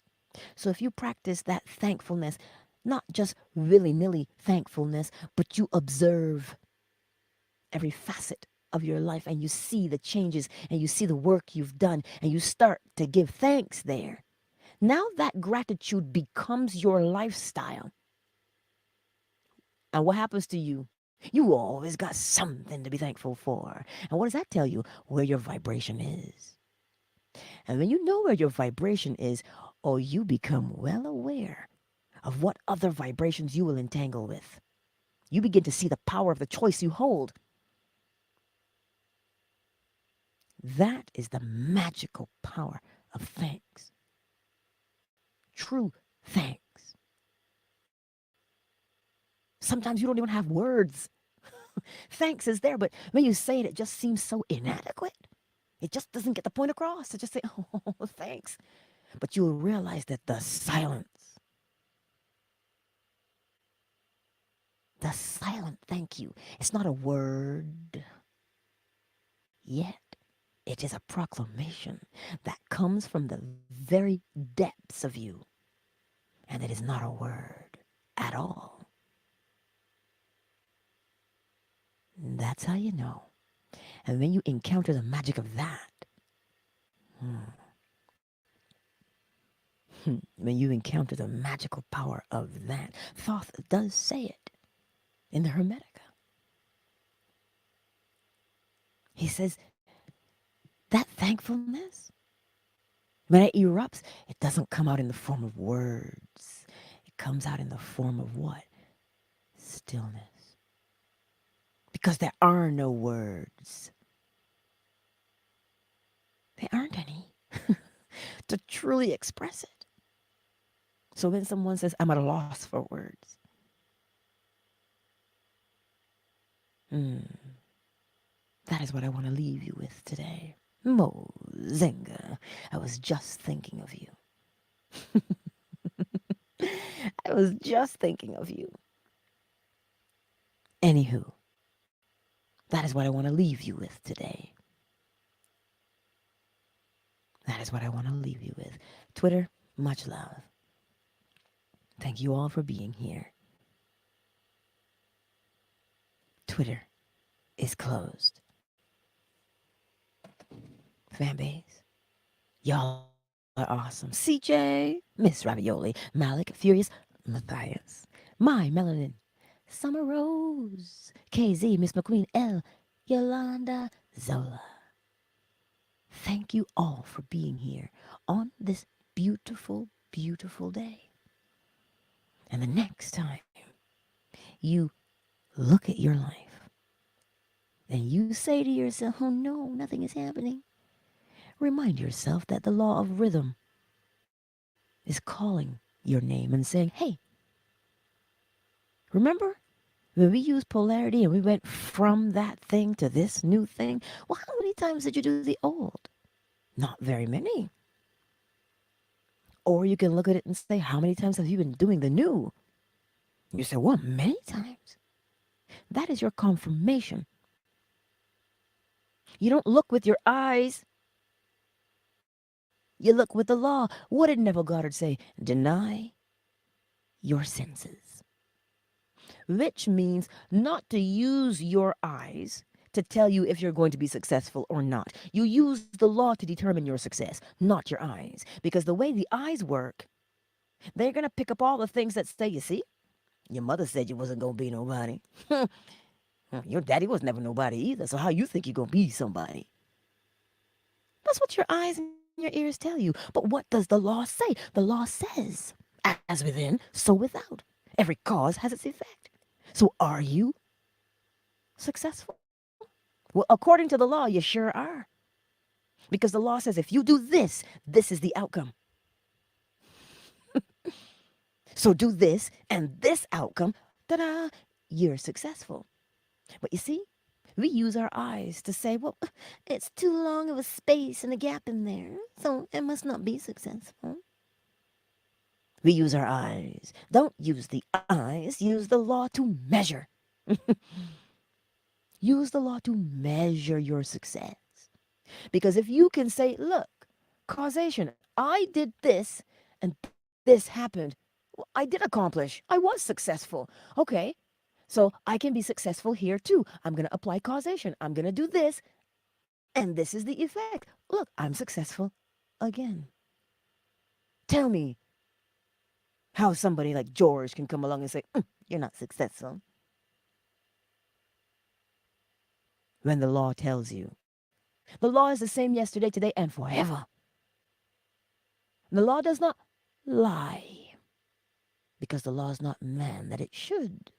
So if you practice that thankfulness, not just willy nilly thankfulness, but you observe every facet of your life and you see the changes and you see the work you've done and you start to give thanks there. Now that gratitude becomes your lifestyle. And what happens to you? You always got something to be thankful for. And what does that tell you? Where your vibration is. And when you know where your vibration is, oh, you become well aware of what other vibrations you will entangle with. You begin to see the power of the choice you hold. That is the magical power of thanks. True thanks. Sometimes you don't even have words. Thanks is there, but when you say it, it just seems so inadequate. It just doesn't get the point across to just say, oh, thanks. But you'll realize that the silent thank you, it's not a word yet. It is a proclamation that comes from the very depths of you. And it is not a word at all. That's how you know. And when you encounter the magic of that, when you encounter the magical power of that, Thoth does say it in the Hermetica. He says that thankfulness, when it erupts, it doesn't come out in the form of words. It comes out in the form of what? Stillness. Because there are no words. There aren't any to truly express it. So when someone says, I'm at a loss for words, that is what I want to leave you with today. Mozinga, I was just thinking of you. I was just thinking of you. Anywho, that is what I want to leave you with today. That is what I want to leave you with. Twitter, much love. Thank you all for being here. Twitter is closed. Fan base, y'all are awesome. CJ, Miss Ravioli, Malik, Furious, Matthias, My Melanin, Summer Rose, KZ, Miss McQueen, L, Yolanda, Zola. Thank you all for being here on this beautiful, beautiful day. And the next time you look at your life and you say to yourself, oh no, nothing is happening, remind yourself that the law of rhythm is calling your name and saying, hey, remember when we used polarity and we went from that thing to this new thing? Well, how many times did you do the old? Not very many. Or you can look at it and say, how many times have you been doing the new? You say, well, many times. That is your confirmation. You don't look with your eyes. You look with the law. What did Neville Goddard say? Deny your senses. Which means not to use your eyes to tell you if you're going to be successful or not. You use the law to determine your success, not your eyes. Because the way the eyes work, they're going to pick up all the things that say, you see, your mother said you wasn't going to be nobody. Your daddy was never nobody either. So how you think you're going to be somebody? That's what your eyes and your ears tell you. But what does the law say? The law says, as within, so without. Every cause has its effect. So are you successful? Well, according to the law, you sure are. Because the law says if you do this, this is the outcome. So do this and this outcome, ta-da, you're successful. But you see, we use our eyes to say, well, it's too long of a space and a gap in there, so it must not be successful. We use our eyes. Don't use the eyes, use the law to measure. Use the law to measure your success. Because if you can say, look, causation, I did this and this happened. Well, I did accomplish. I was successful. Okay, so I can be successful here too. I'm going to apply causation. I'm going to do this, and this is the effect. Look, I'm successful again. Tell me how somebody like George can come along and say, you're not successful. When the law tells you. The law is the same yesterday, today, and forever. The law does not lie because the law is not man that it should.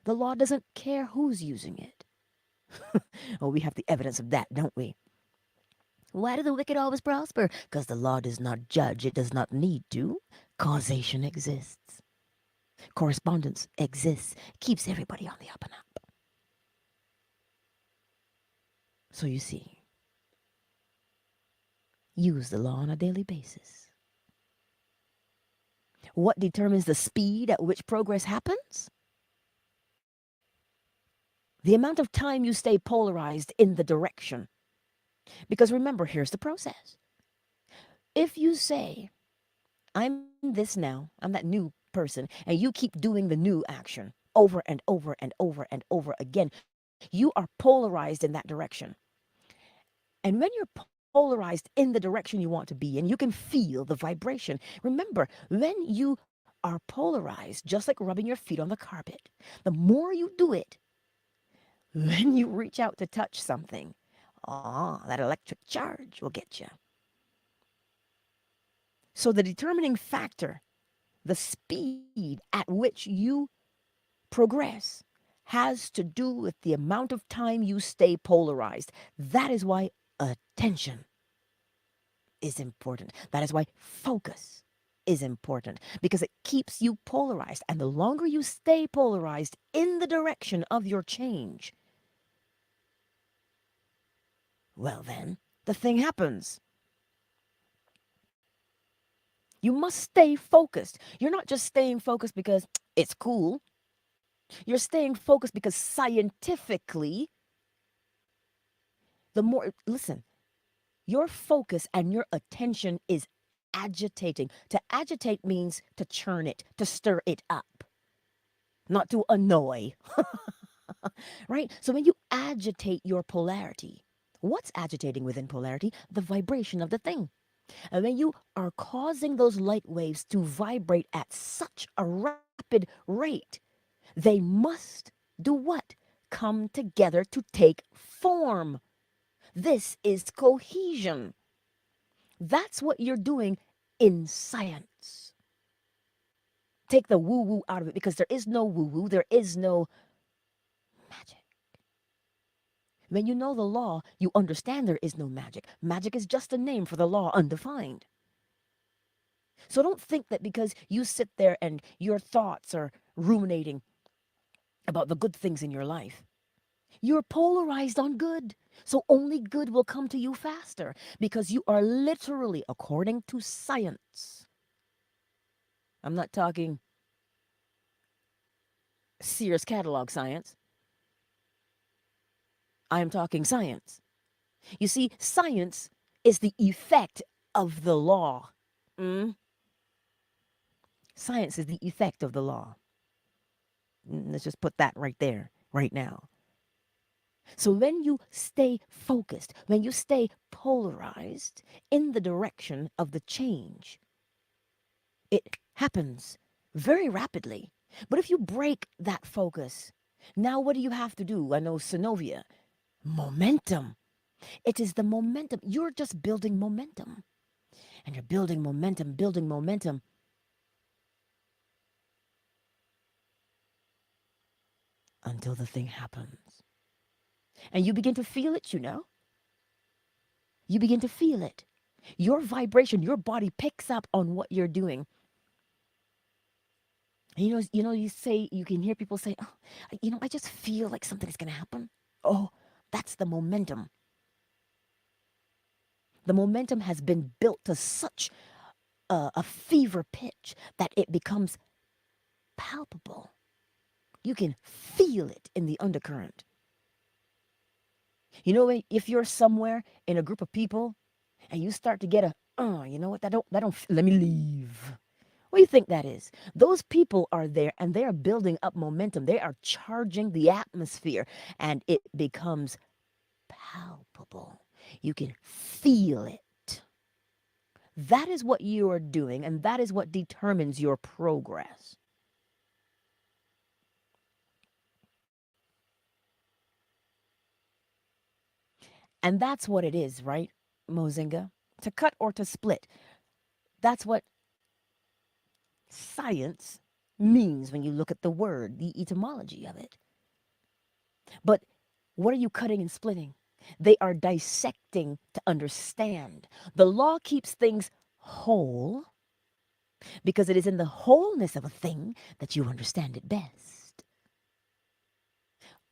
The law doesn't care who's using it. Oh, we have the evidence of that, don't we? Why do the wicked always prosper? Because the law does not judge, it does not need to. Causation exists. Correspondence exists, keeps everybody on the up and up. So you see, use the law on a daily basis. What determines the speed at which progress happens? The amount of time you stay polarized in the direction. Because remember, here's the process. If you say, I'm this now, I'm that new person, and you keep doing the new action over and over and over and over again, you are polarized in that direction. And when you're polarized in the direction you want to be in, you can feel the vibration. Remember, when you are polarized, just like rubbing your feet on the carpet, the more you do it, when you reach out to touch something, that electric charge will get you. So the determining factor, the speed at which you progress, has to do with the amount of time you stay polarized. That is why attention is important. That is why focus is important, because it keeps you polarized. And the longer you stay polarized in the direction of your change, well, then the thing happens. You must stay focused. You're not just staying focused because it's cool. You're staying focused because scientifically, the more, listen, your focus and your attention is agitating. To agitate means to churn it, to stir it up, not to annoy, right? So when you agitate your polarity, what's agitating within polarity? The vibration of the thing. And when you are causing those light waves to vibrate at such a rapid rate, they must do what? Come together to take form. This is cohesion. That's what you're doing in science. Take the woo woo out of it, because there is no woo woo, there is no magic. When you know the law, you understand there is no magic. Magic is just a name for the law undefined. So don't think that because you sit there and your thoughts are ruminating about the good things in your life, you're polarized on good. So only good will come to you faster, because you are literally, according to science, I'm not talking Sears catalog science, I am talking science. You see, science is the effect of the law. Mm? Science is the effect of the law. Let's just put that right there, right now. So when you stay focused, when you stay polarized in the direction of the change, it happens very rapidly. But if you break that focus, now what do you have to do? I know Synovia, momentum. It is the momentum. You're just building momentum. And you're building momentum until the thing happens. And you begin to feel it, you know? You begin to feel it. Your vibration, your body picks up on what you're doing. And you say, you can hear people say, oh, I just feel like something is going to happen. Oh, that's the momentum. The momentum has been built to such a fever pitch that it becomes palpable. You can feel it in the undercurrent. You know, if you're somewhere in a group of people and you start to get a, you know what, let me leave. What do you think that is? Those people are there and they are building up momentum. They are charging the atmosphere and it becomes palpable. You can feel it. That is what you are doing, and that is what determines your progress. And that's what it is, right, Mozinga? to cut or to split. That's what science means when you look at the word, the etymology of it. But what are you cutting and splitting? They are dissecting to understand. The law keeps things whole because it is in the wholeness of a thing that you understand it best.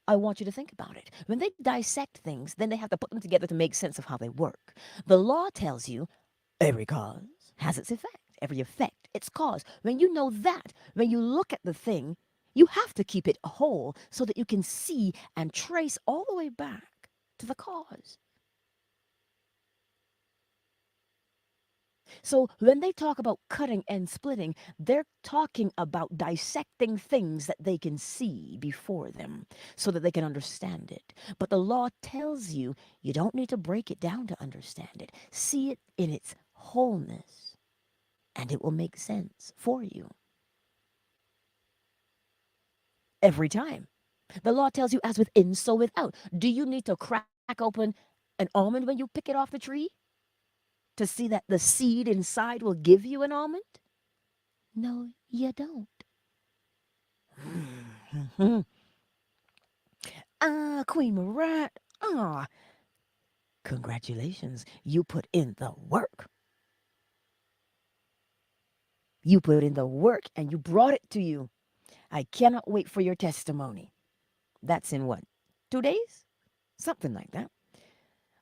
I want you to think about it. When they dissect things, then they have to put them together to make sense of how they work. The law tells you every cause has its effect, every effect its cause. When you know that, when you look at the thing, you have to keep it whole so that you can see and trace all the way back to the cause. So when they talk about cutting and splitting, they're talking about dissecting things that they can see before them so that they can understand it. But the law tells you you don't need to break it down to understand it. See it in its wholeness, and it will make sense for you. Every time. The law tells you, as within, so without. Do you need to crack open an almond when you pick it off the tree to see that the seed inside will give you an almond? No, you don't. Queen Marat. Ah, congratulations. You put in the work. You put in the work and you brought it to you. I cannot wait for your testimony. That's in what? 2 days? Something like that.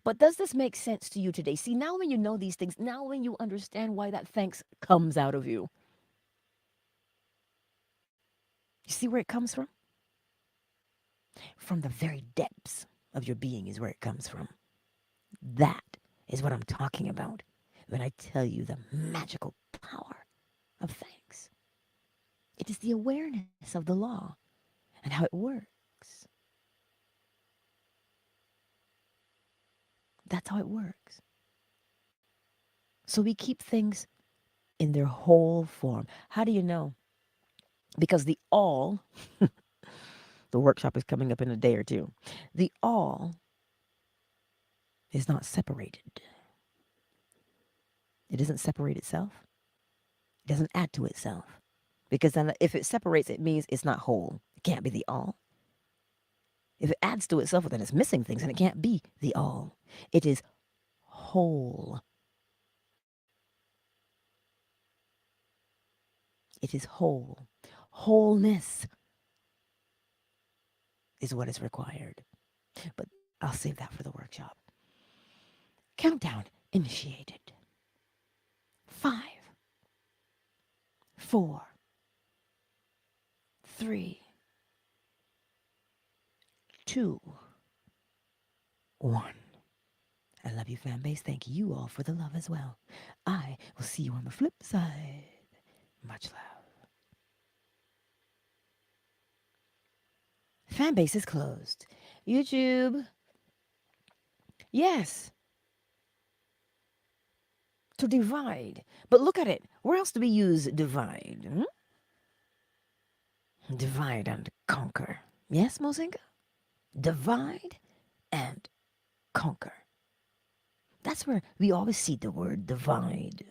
But does this make sense to you today? See, now when you know these things, now when you understand why that thanks comes out of you, you see where it comes from? From the very depths of your being is where it comes from. That is what I'm talking about when I tell you the magical power of thanks. It is the awareness of the law and how it works. That's how it works. So we keep things in their whole form. How do you know? Because the all, the workshop is coming up in a day or two, the all is not separated. It doesn't separate itself, it doesn't add to itself. Because then if it separates, it means it's not whole. It can't be the all. If it adds to itself, then it's missing things and it can't be the all. It is whole. It is whole. Wholeness is what is required. But I'll save that for the workshop. Countdown initiated. 5, 4, 3, 2, 1. I love you, fan base. Thank you all for the love as well. I will see you on the flip side. Much love. Fan base is closed. YouTube. Yes. To divide. But look at it. Where else do we use divide? Divide and conquer. Yes, Mozinga? Divide and conquer. That's where we always see the word divide.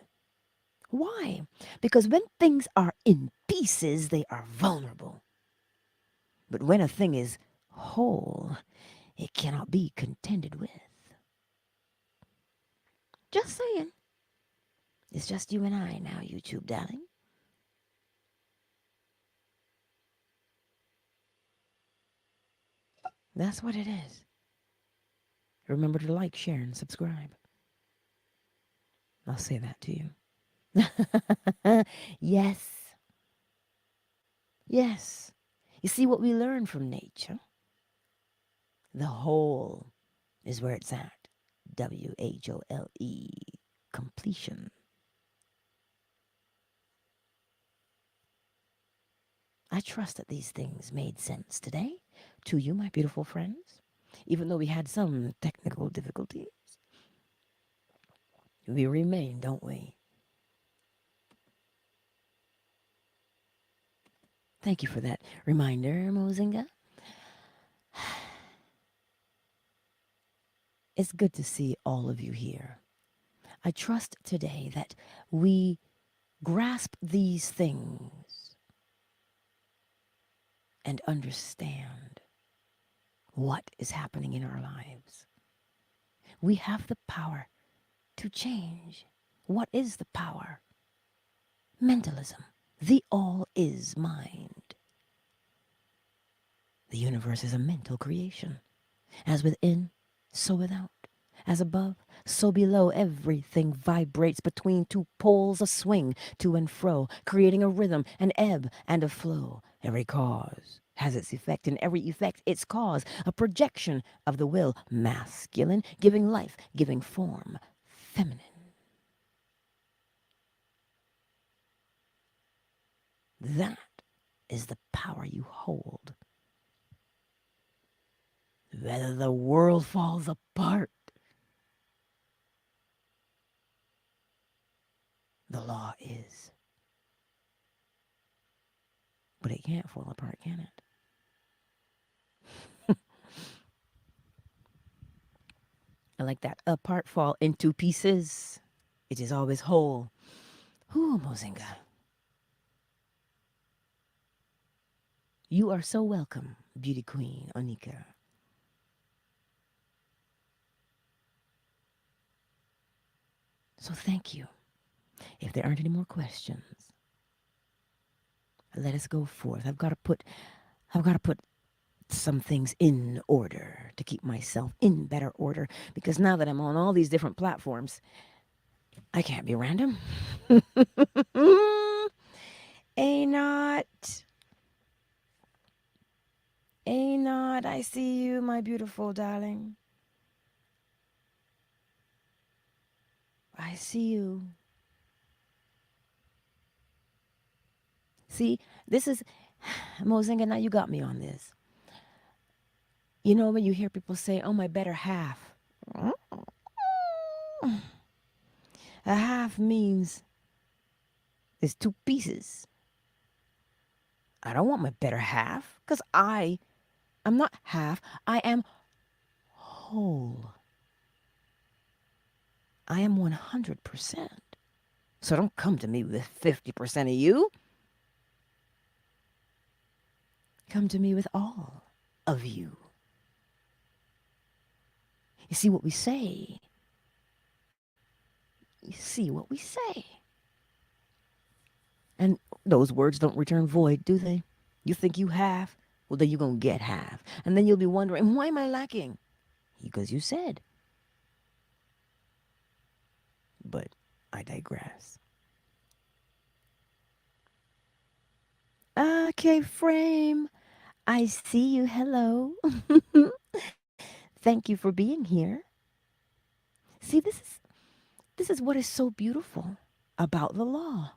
Why? Because when things are in pieces, they are vulnerable. But when a thing is whole, it cannot be contended with. Just saying. It's just you and I now, YouTube darling. That's what it is. Remember to like, share, and subscribe. I'll say that to you. Yes. Yes. You see what we learn from nature? The whole is where it's at. WHOLE. Completion. I trust that these things made sense today to you, my beautiful friends. Even though we had some technical difficulties, we remain, don't we? Thank you for that reminder, Mozinga. It's good to see all of you here. I trust today that we grasp these things and understand what is happening in our lives. We have the power to change. What is the power? Mentalism. The all is mind. The universe is a mental creation. As within, so without. As above, so below. Everything vibrates between two poles, a swing to and fro, creating a rhythm, an ebb and a flow. Every cause has its effect, and every effect its cause, a projection of the will, masculine, giving life, giving form, feminine. That is the power you hold. Whether the world falls apart, the law is. But it can't fall apart, can it? I like that. Apart fall into pieces. It is always whole. Ooh, Mozinga. You are so welcome, beauty queen, Onika. So thank you. If there aren't any more questions, let us go forth. I've got to put some things in order to keep myself in better order, because now that I'm on all these different platforms, I can't be random. A not. A not. I see you, my beautiful darling. I see you. See, this is Mozinga. Now you got me on this. You know when you hear people say, "Oh, my better half." A half means it's two pieces. I don't want my better half because I'm not half. I am whole. I am 100%. So don't come to me with 50% of you. Come to me with all of you. You see what we say. You see what we say. And those words don't return void, do they? You think you have? Well, then you're going to get half. And then you'll be wondering, why am I lacking? Because you said. But I digress. Okay, Frame. I see you. Hello. Thank you for being here. See, this is what is so beautiful about the law.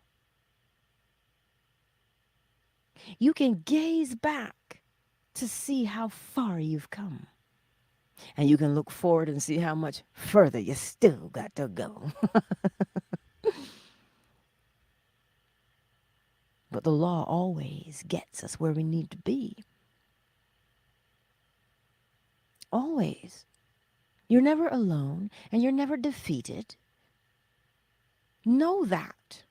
You can gaze back to see how far you've come. And you can look forward and see how much further you still got to go. But the law always gets us where we need to be. Always. You're never alone and you're never defeated. Know that.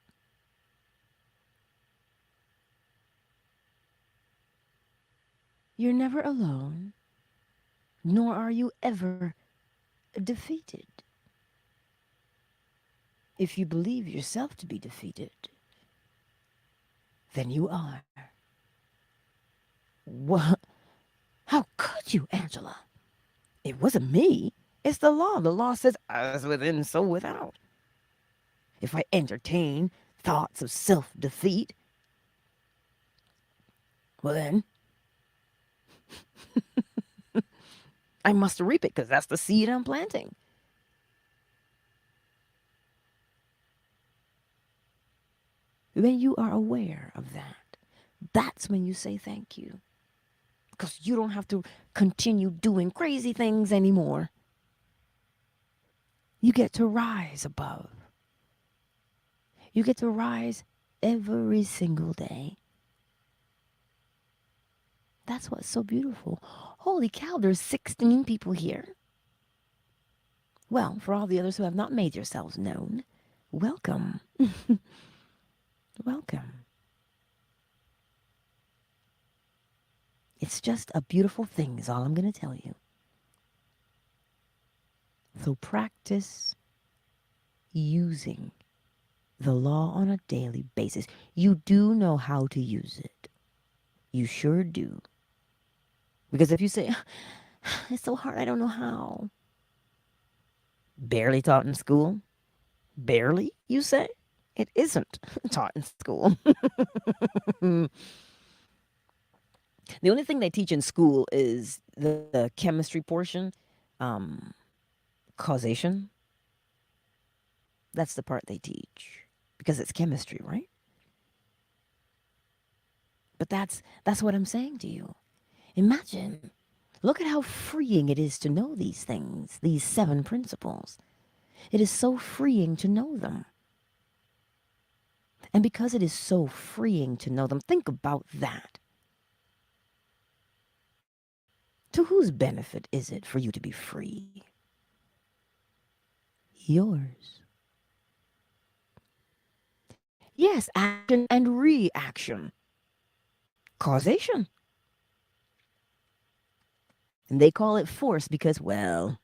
You're never alone, nor are you ever defeated. If you believe yourself to be defeated, then you are. What? How could you, Angela? It wasn't me. It's the law. The law says, as within, so without. If I entertain thoughts of self defeat, well then, I must reap it because that's the seed I'm planting. When you are aware of that, that's when you say thank you. Because you don't have to continue doing crazy things anymore. You get to rise above. You get to rise every single day. That's what's so beautiful. Holy cow, there's 16 people here. Well, for all the others who have not made yourselves known, welcome. Welcome. It's just a beautiful thing, is all I'm going to tell you. So practice using the law on a daily basis. You do know how to use it. You sure do. Because if you say, it's so hard, I don't know how. Barely taught in school? Barely, you say? It isn't taught in school. The only thing they teach in school is the chemistry portion, um, causation. That's the part they teach because it's chemistry, right? But that's what I'm saying to you. Imagine, look at how freeing it is to know these things, these seven principles. It is so freeing to know them. And because it is so freeing to know them, think about that. To whose benefit is it for you to be free? Yours. Yes, action and reaction. Causation. And they call it force because, well,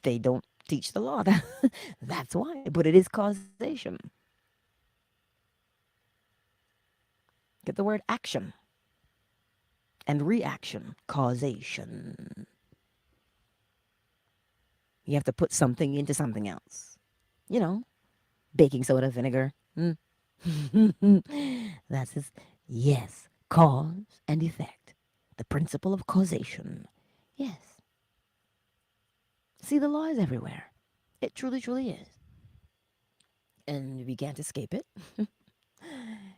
they don't teach the law. That's why. But it is causation. Get the word action and reaction. Causation. You have to put something into something else. You know, baking soda, vinegar. That's his. Yes, cause and effect. The principle of causation. Yes. See, the law is everywhere. It truly, truly is. And we can't escape it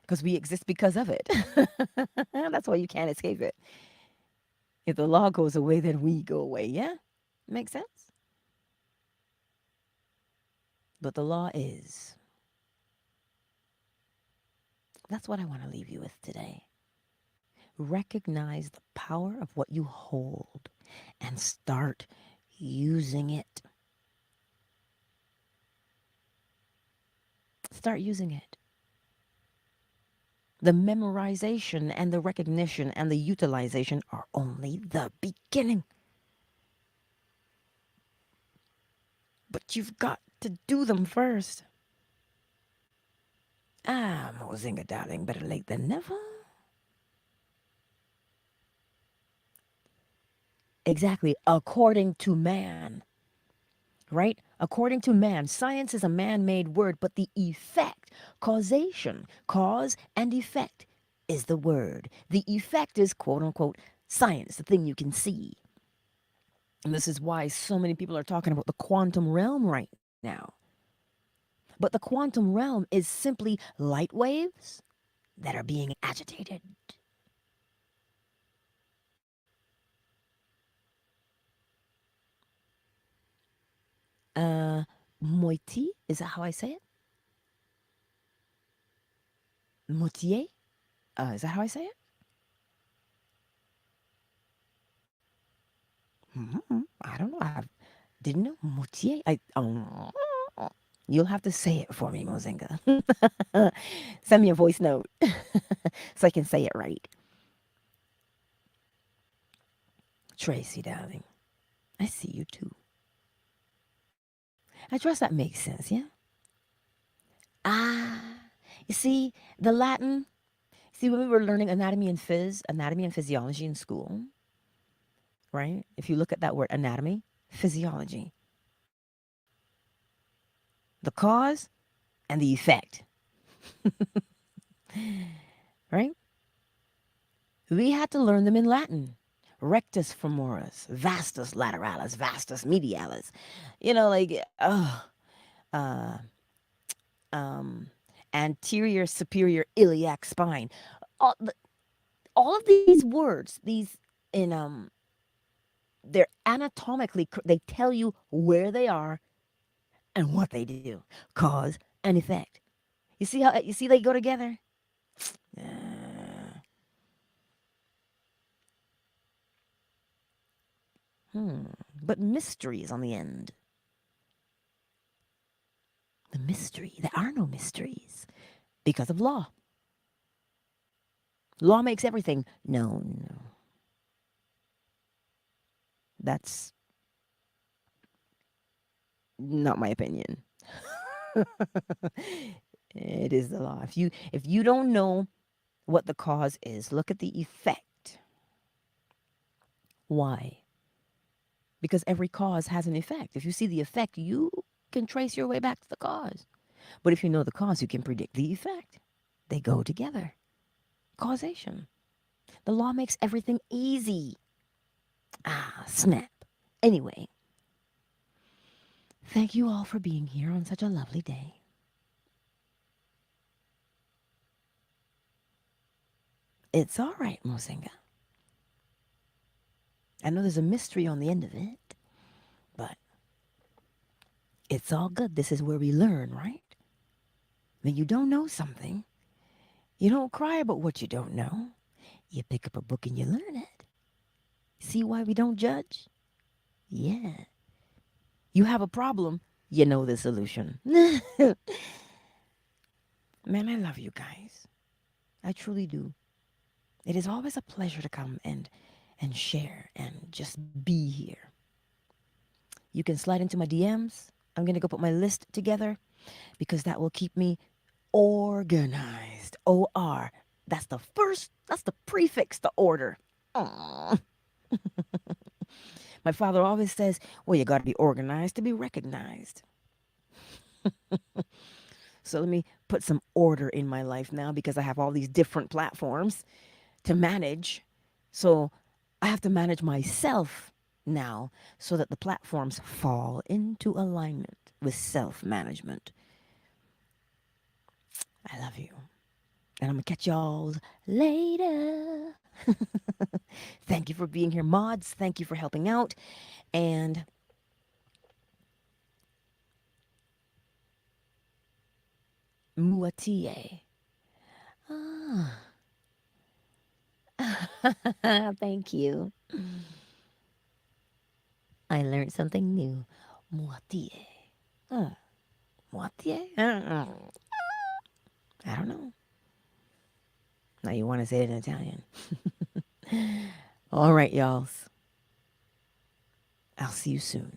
because we exist because of it. That's why you can't escape it. If the law goes away, then we go away. Yeah? Makes sense? But the law is. That's what I want to leave you with today. Recognize the power of what you hold and start using it. Start using it. The memorization and the recognition and the utilization are only the beginning. But you've got to do them first. Ah, Mozinga, darling, better late than never. Exactly, according to man. Right? According to man, science is a man made word, but the effect, causation, cause and effect is the word. The effect is quote unquote science, the thing you can see. And this is why so many people are talking about the quantum realm right now. But the quantum realm is simply light waves that are being agitated. Moiti, is that how I say it? Moitié? Is that how I say it? I don't know. I didn't know. Moitié? You'll have to say it for me, Mozinga. Send me a voice note so I can say it right. Tracy, darling, I see you too. I trust that makes sense, yeah? Ah, you see, the Latin, see, when we were learning anatomy and physiology in school, right? If you look at that word anatomy, physiology, the cause and the effect, right? We had to learn them in Latin. Rectus femoris, vastus lateralis, vastus medialis. You know, like, uh, um, anterior superior iliac spine. All, all of these words, these in they're anatomically, they tell you where they are and what they do, cause and effect. You see they go together. Uh, hmm. but mysteries on the end. The mystery. There are no mysteries because of law. Law makes everything known. That's not my opinion. It is the law. If you don't know what the cause is, look at the effect. Why? Because every cause has an effect. If you see the effect, you can trace your way back to the cause. But if you know the cause, you can predict the effect. They go together. Causation. The law makes everything easy. Ah, snap. Anyway, thank you all for being here on such a lovely day. It's all right, Mosinga. I know there's a mystery on the end of it, but it's all good. This is where we learn, right? When you don't know something, you don't cry about what you don't know. You pick up a book and you learn it. See why we don't judge? Yeah. You have a problem, you know the solution. Man, I love you guys. I truly do. It is always a pleasure to come and share and just be here. You can slide into my DMs. I'm gonna go put my list together because that will keep me organized. OR. That's the prefix to order. Aww. My father always says, well, you gotta be organized to be recognized. So let me put some order in my life now because I have all these different platforms to manage. So I have to manage myself now so that the platforms fall into alignment with self management. I love you. And I'm going to catch y'all later. Thank you for being here, mods. Thank you for helping out. And Muatie. Ah, thank you. I learned something new. Muatie. Oh, Muatie? I don't know. Now you want to say it in Italian. All right, y'all. I'll see you soon.